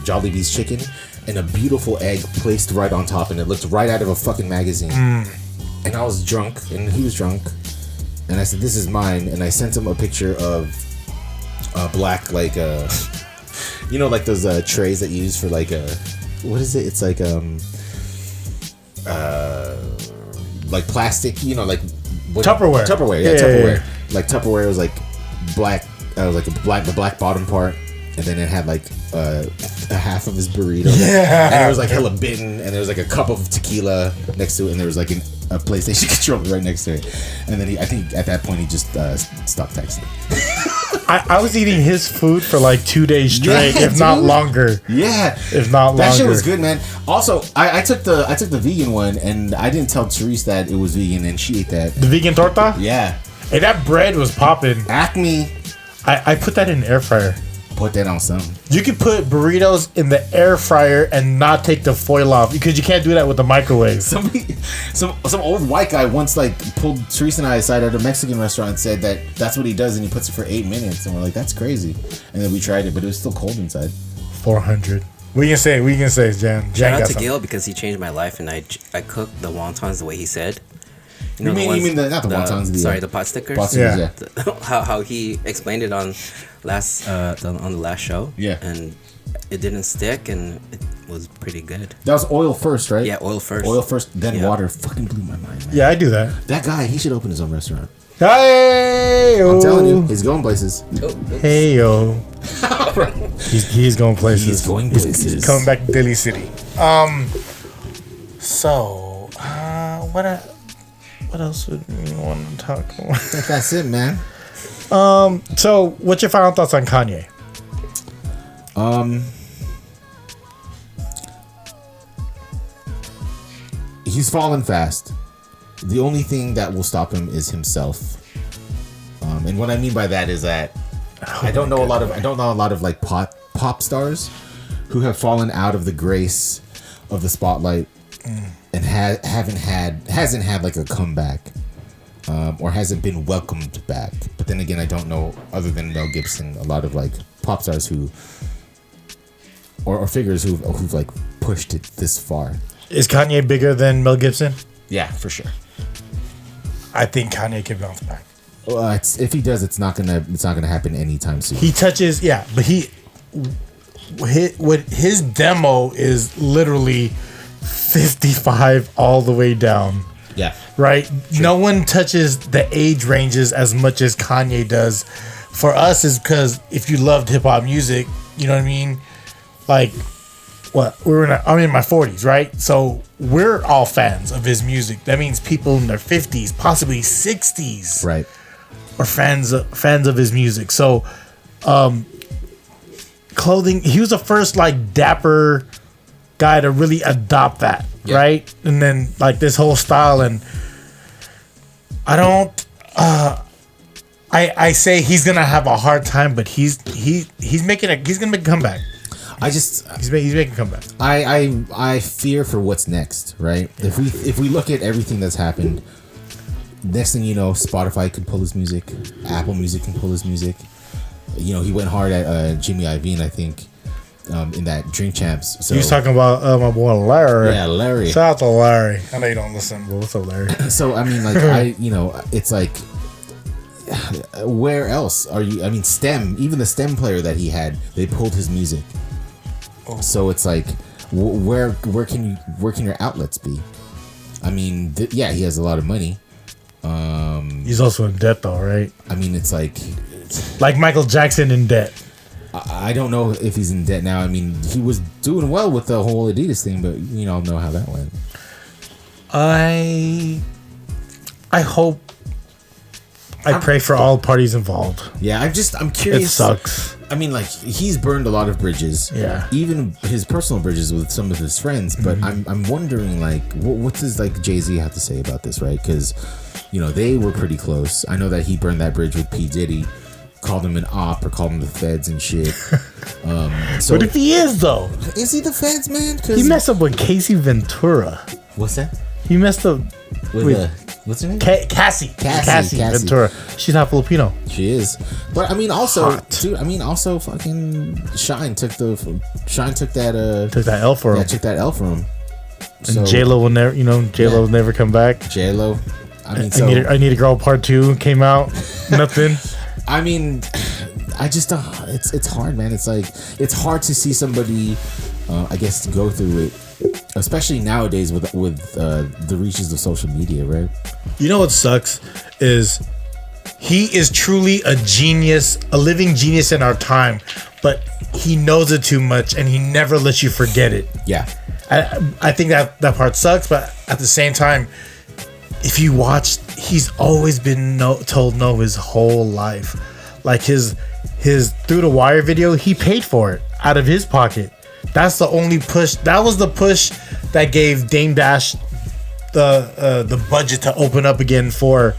Jollibee's chicken, and a beautiful egg placed right on top, and it looked right out of a fucking magazine. And I was drunk, and he was drunk, and I said, "This is mine," and I sent him a picture of black like you know, like those trays that you use for like what is it? It's like plastic, you know, like Tupperware. Yeah, Tupperware. Like Tupperware was like black. Like the black bottom part, and then it had like a half of his burrito. Yeah. And there was like hella bitten, and there was like a cup of tequila next to it, and there was like a PlayStation controller right next to it. And then I think at that point he just stopped texting. I was eating his food for like 2 days straight, if not longer. Yeah, if not longer. That shit was good, man. Also, I took the vegan one, and I didn't tell Therese that it was vegan, and she ate that. The vegan torta? Yeah. Hey, that bread was popping. Acme. I put that in the air fryer. Put that on something. You can put burritos in the air fryer and not take the foil off because you can't do that with the microwave. Some old white guy once like pulled Therese and I aside at a Mexican restaurant and said that that's what he does, and he puts it for 8 minutes, and we're like, that's crazy. And then we tried it, but it was still cold inside. 400. We can say, Jan. Shout out to Gil because he changed my life, and I cooked the wontons the way he said. You mean not the wontons? The pot stickers. Pot stickers, yeah. How he explained it on the last show. Yeah. And it didn't stick, and it was pretty good. That was oil first, right? Yeah, oil first. Oil first, then water. Fucking blew my mind, man. Yeah, I do that. That guy, he should open his own restaurant. Hey, I'm telling you, he's going places. Hey, yo. he's going places. He's going places. He's coming back to Daly City. So, what else would we want to talk about? I think that's it, man. So what's your final thoughts on Kanye? He's fallen fast. The only thing that will stop him is himself. And what I mean by that is that I don't know a lot of like pop stars who have fallen out of the grace of the spotlight and hasn't had like a comeback, or hasn't been welcomed back. But then again, I don't know, other than Mel Gibson, a lot of like pop stars who or figures who've like pushed it this far. Is Kanye bigger than Mel Gibson? Yeah, for sure. I think Kanye can bounce back. Well, if he does, it's not gonna happen anytime soon. He touches, but his demo is literally 55 all the way down. Yeah. Right? True. No one touches the age ranges as much as Kanye does. For us, is because if you loved hip hop music, you know what I mean? Like, I'm in my 40s, right? So we're all fans of his music. That means people in their 50s, possibly 60s, right, are fans of his music. So, clothing. He was the first like dapper guy to really adopt that, right? And then like this whole style, and I don't. I say he's gonna have a hard time, but he's gonna make a comeback. He's making a comeback. I fear for what's next, right? Yeah. If we look at everything that's happened, next thing you know, Spotify could pull his music, Apple Music can pull his music. You know, he went hard at Jimmy Iovine, I think, in that Drink Champs. So he was talking about my boy Larry. Yeah, Larry. Shout out to Larry. I know you don't listen, but what's up, Larry? So I mean, like it's like, where else are you? I mean, even the stem player that he had, they pulled his music. Oh. So it's like, where can your outlets be? I mean, he has a lot of money. He's also in debt, though, right? I mean, it's like Michael Jackson in debt. I don't know if he's in debt now. I mean, he was doing well with the whole Adidas thing, but you all know how that went. I hope. I pray for all parties involved. Yeah, I'm curious. It sucks. I mean, like, he's burned a lot of bridges. Yeah. Even his personal bridges with some of his friends. But I'm wondering, like, what does, like, Jay-Z have to say about this, right? Because, they were pretty close. I know that he burned that bridge with P. Diddy, called him an op or called him the feds and shit. So what if he is, though? Is he the feds, man? He messed up with Casey Ventura. What's that? He messed up with what's her name? Cassie Ventura. She's not Filipino. She is. But I mean, also, fucking Shine took that L for him. Yeah, took that L for him. And J-Lo will never, J-Lo will never come back. J-Lo. I mean, I Need a Girl Part 2 came out. Nothing. I mean, I just don't. It's hard, man. It's like it's hard to see somebody, I guess, go through it, especially nowadays with the reaches of social media, right? You know what sucks is he is truly a genius, a living genius in our time, but he knows it too much and he never lets you forget it. Yeah. I think that part sucks, but at the same time, if you watch, he's always been told no his whole life. Like his Through the Wire video, he paid for it out of his pocket. That's the only push. That was the push that gave Dame Dash the budget to open up again for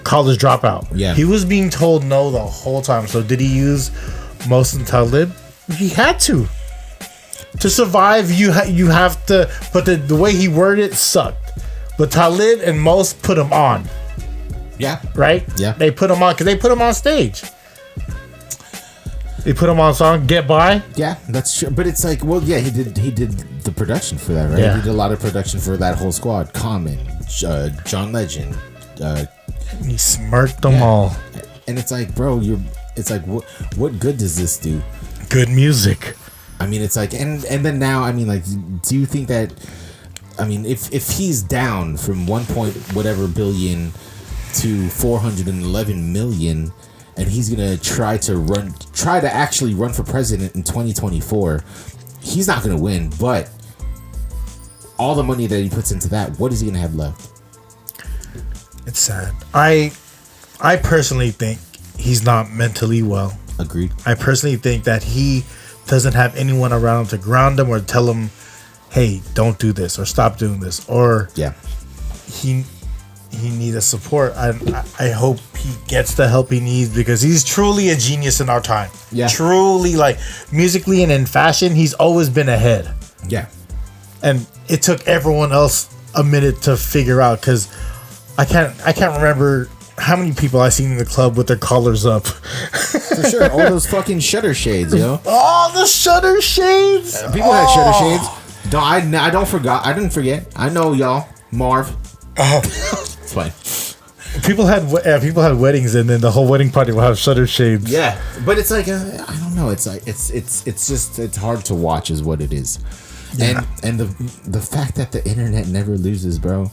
College Dropout. Yeah. He was being told no the whole time. So did he use Most and Talib? He had to. To survive, you have to. But the way he worded it sucked. But Talib and Most put him on. Yeah. Right? Yeah. They put him on because they put him on stage. They put him on song Get By. Yeah, that's true. But it's like, well, yeah, he did the production for that, right? Yeah. He did a lot of production for that whole squad. Common, John Legend. He smirked them all. And it's like, bro, it's like, what good does this do? Good music. I mean, it's like, and then now, I mean, like, do you think that, I mean, if he's down from 1 point whatever billion to 411 million, and he's gonna try to actually run for president in 2024, he's not gonna win. But all the money that he puts into that, what is he gonna have left? It's sad. I personally think he's not mentally well. Agreed. I personally think that he doesn't have anyone around him to ground him or tell him, hey, don't do this or stop doing this. Or Yeah. he needs a support. I hope he gets the help he needs because he's truly a genius in our time. Yeah. Truly, like musically and in fashion, he's always been ahead. Yeah. And it took everyone else a minute to figure out because I can't remember how many people I seen in the club with their collars up. For sure. All those fucking shutter shades, yo. All the shutter shades. People had shutter shades. No, I didn't forget. I know y'all. Marv. It's fine. People had weddings and then the whole wedding party will have shutter shades. Yeah, but it's like I don't know. It's like it's hard to watch, is what it is. Yeah. And the fact that the internet never loses, bro.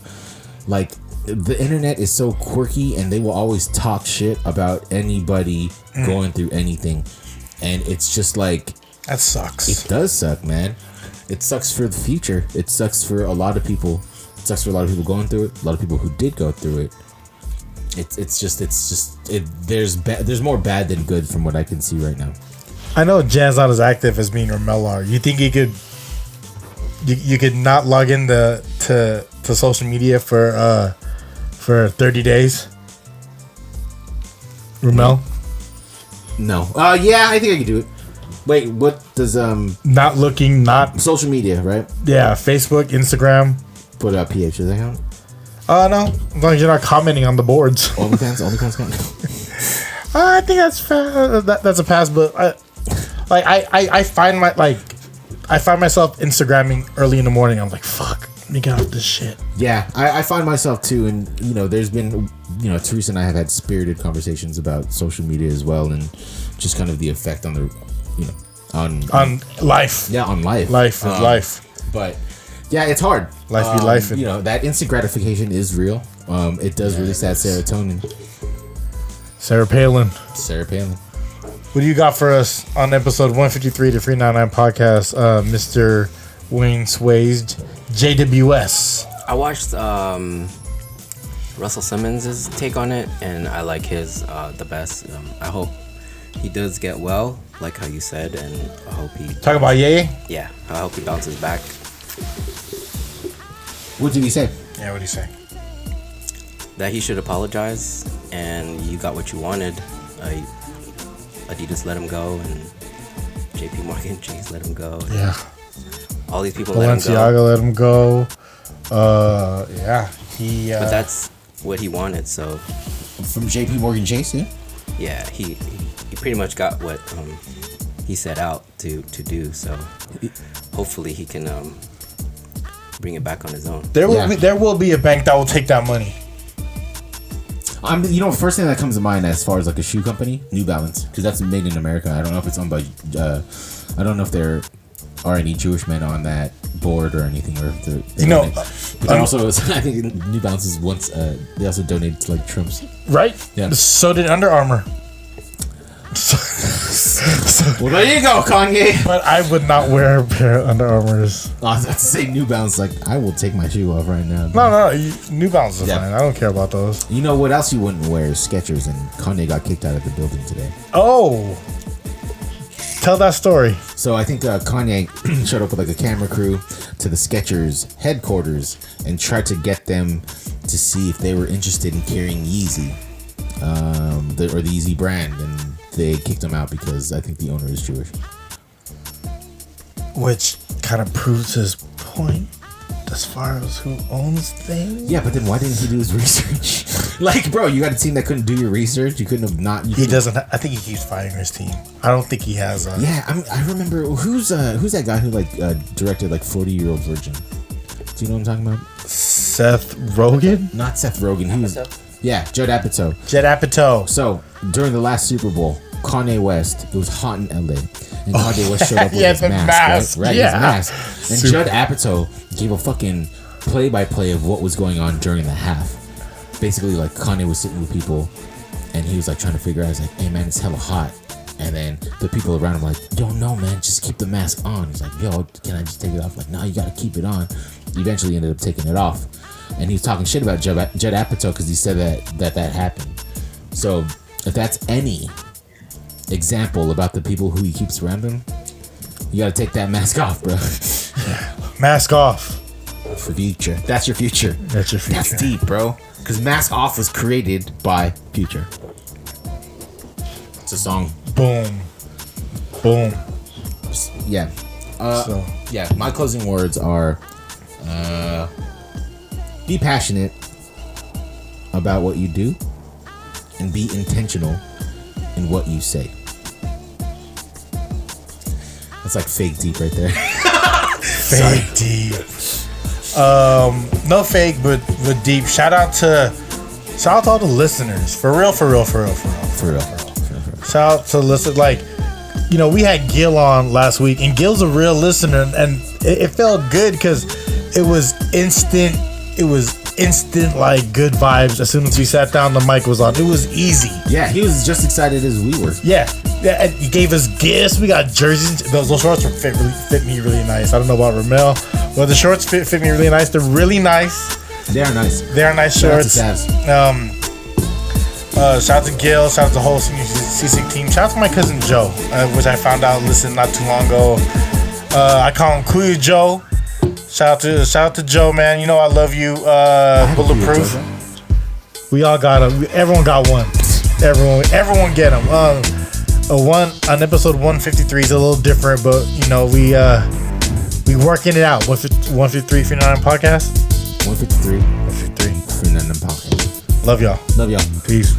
Like the internet is so quirky, and they will always talk shit about anybody going through anything, and it's just like That sucks. it does suck, man. It sucks for the future. It sucks for a lot of people. It sucks for a lot of people going through it. A lot of people who did go through it. There's more bad than good from what I can see right now. I know Jan's not as active as me and Rommel are. You think you could not log in to social media for 30 days? Rommel? No. Yeah, I think I can do it. Wait, what does Not looking, not social media, right? yeah, Facebook, Instagram. Put up PH's account. No, as long as you're not commenting on the boards. OnlyFans count. I think that's a pass, but I find myself Instagramming early in the morning. I'm like, fuck, let me get off this shit. Yeah, I find myself too, and there's been Teresa and I have had spirited conversations about social media as well, and just kind of the effect on the on life. Yeah, on life. Life is life. But yeah, it's hard. Life be life. That instant gratification is real. It does release that serotonin. Sarah Palin. What do you got for us on episode 153 to FREE99 podcast, Mr. Wayne Swayze, JWS? I watched Russell Simmons' take on it, and I like his the best. I hope he does get well, like how you said, and I hope he... Talk about Ye? Yeah, I hope he bounces back. What did he say? Yeah, what do you say? That he should apologize, and you got what you wanted. Adidas let him go, and JP Morgan Chase let him go. Yeah. All these people let him go. Balenciaga let him go. Yeah. But that's what he wanted, so... From JP Morgan Chase, yeah? Yeah, he pretty much got what he set out to do, so hopefully he can bring it back on his own. There will be a bank that will take that money. First thing that comes to mind as far as like a shoe company, New Balance, because that's made in America. I don't know if it's owned by, I don't know if there are any Jewish men on that board or anything, or if they're but also, I think New Balance is once they also donated to like Trump's. Right. Yeah. So did Under Armour. Well, there you go, Kanye. But I would not wear a pair of Under Armours. I was about to say New Balance. Like, I will take my shoe off right now. No, New Balance is fine. I don't care about those. You know what else you wouldn't wear? Skechers, and Kanye got kicked out of the building today. Oh, tell that story. So I think Kanye showed up with like a camera crew to the Skechers headquarters and tried to get them to see if they were interested in carrying Yeezy, the Yeezy brand, and they kicked him out because I think the owner is Jewish. Which kind of proves his point as far as who owns things. Yeah, but then why didn't he do his research? Like, bro, you got a team that couldn't do your research. You couldn't have not. He doesn't. I think he keeps firing his team. I don't think he has. Yeah, I remember who's that guy who like directed like 40-Year-Old Virgin. Do you know what I'm talking about? Seth Rogen? Not Seth Rogen. He was. Yeah, Judd Apatow. Judd Apatow. So during the last Super Bowl, Kanye West, it was hot in LA, and Kanye West showed up with his mask. Right? His mask. And Judd Apatow gave a fucking play-by-play of what was going on during the half. Basically, like, Kanye was sitting with people, and he was like trying to figure out, he's like, hey man, it's hella hot. And then the people around him were like, yo, no man, just keep the mask on. He's like, yo, can I just take it off? Like, no, you gotta keep it on. He eventually ended up taking it off. And he was talking shit about Judd Apatow because he said that happened. So if that's any example about the people who he keeps around him, you gotta take that mask off, bro. Mask off. For future. That's your future. That's your future. That's deep, bro. Because Mask Off was created by Future. It's a song. Boom. Boom. Yeah. Yeah, my closing words are be passionate about what you do and be intentional in what you say. That's like fake deep right there. Fake deep. No fake, but deep. Shout out to all the listeners. For real. Shout out to listen. Like, you know, we had Gil on last week, and Gil's a real listener, and it felt good because it was instant. It was instant, like, good vibes. As soon as we sat down, the mic was on. It was easy. Yeah, he was just excited as we were. Yeah, and he gave us gifts. We got jerseys. Those shorts fit me really nice. I don't know about Rommel, but the shorts fit me really nice. They're really nice. They are nice. They are nice shorts. Shout out to Gil. Shout out to the whole senior C6 team. Shout out to my cousin Joe, which I found out listened not too long ago. I call him Kuya Joe. Shout out to Joe, man. You know I love you. Bulletproof. We all got them. Everyone got one. Everyone get them. On episode 153 is a little different, but you know we working it out. 153 FREE99 podcast. 153 FREE99 podcast. Love y'all. Love y'all. Peace.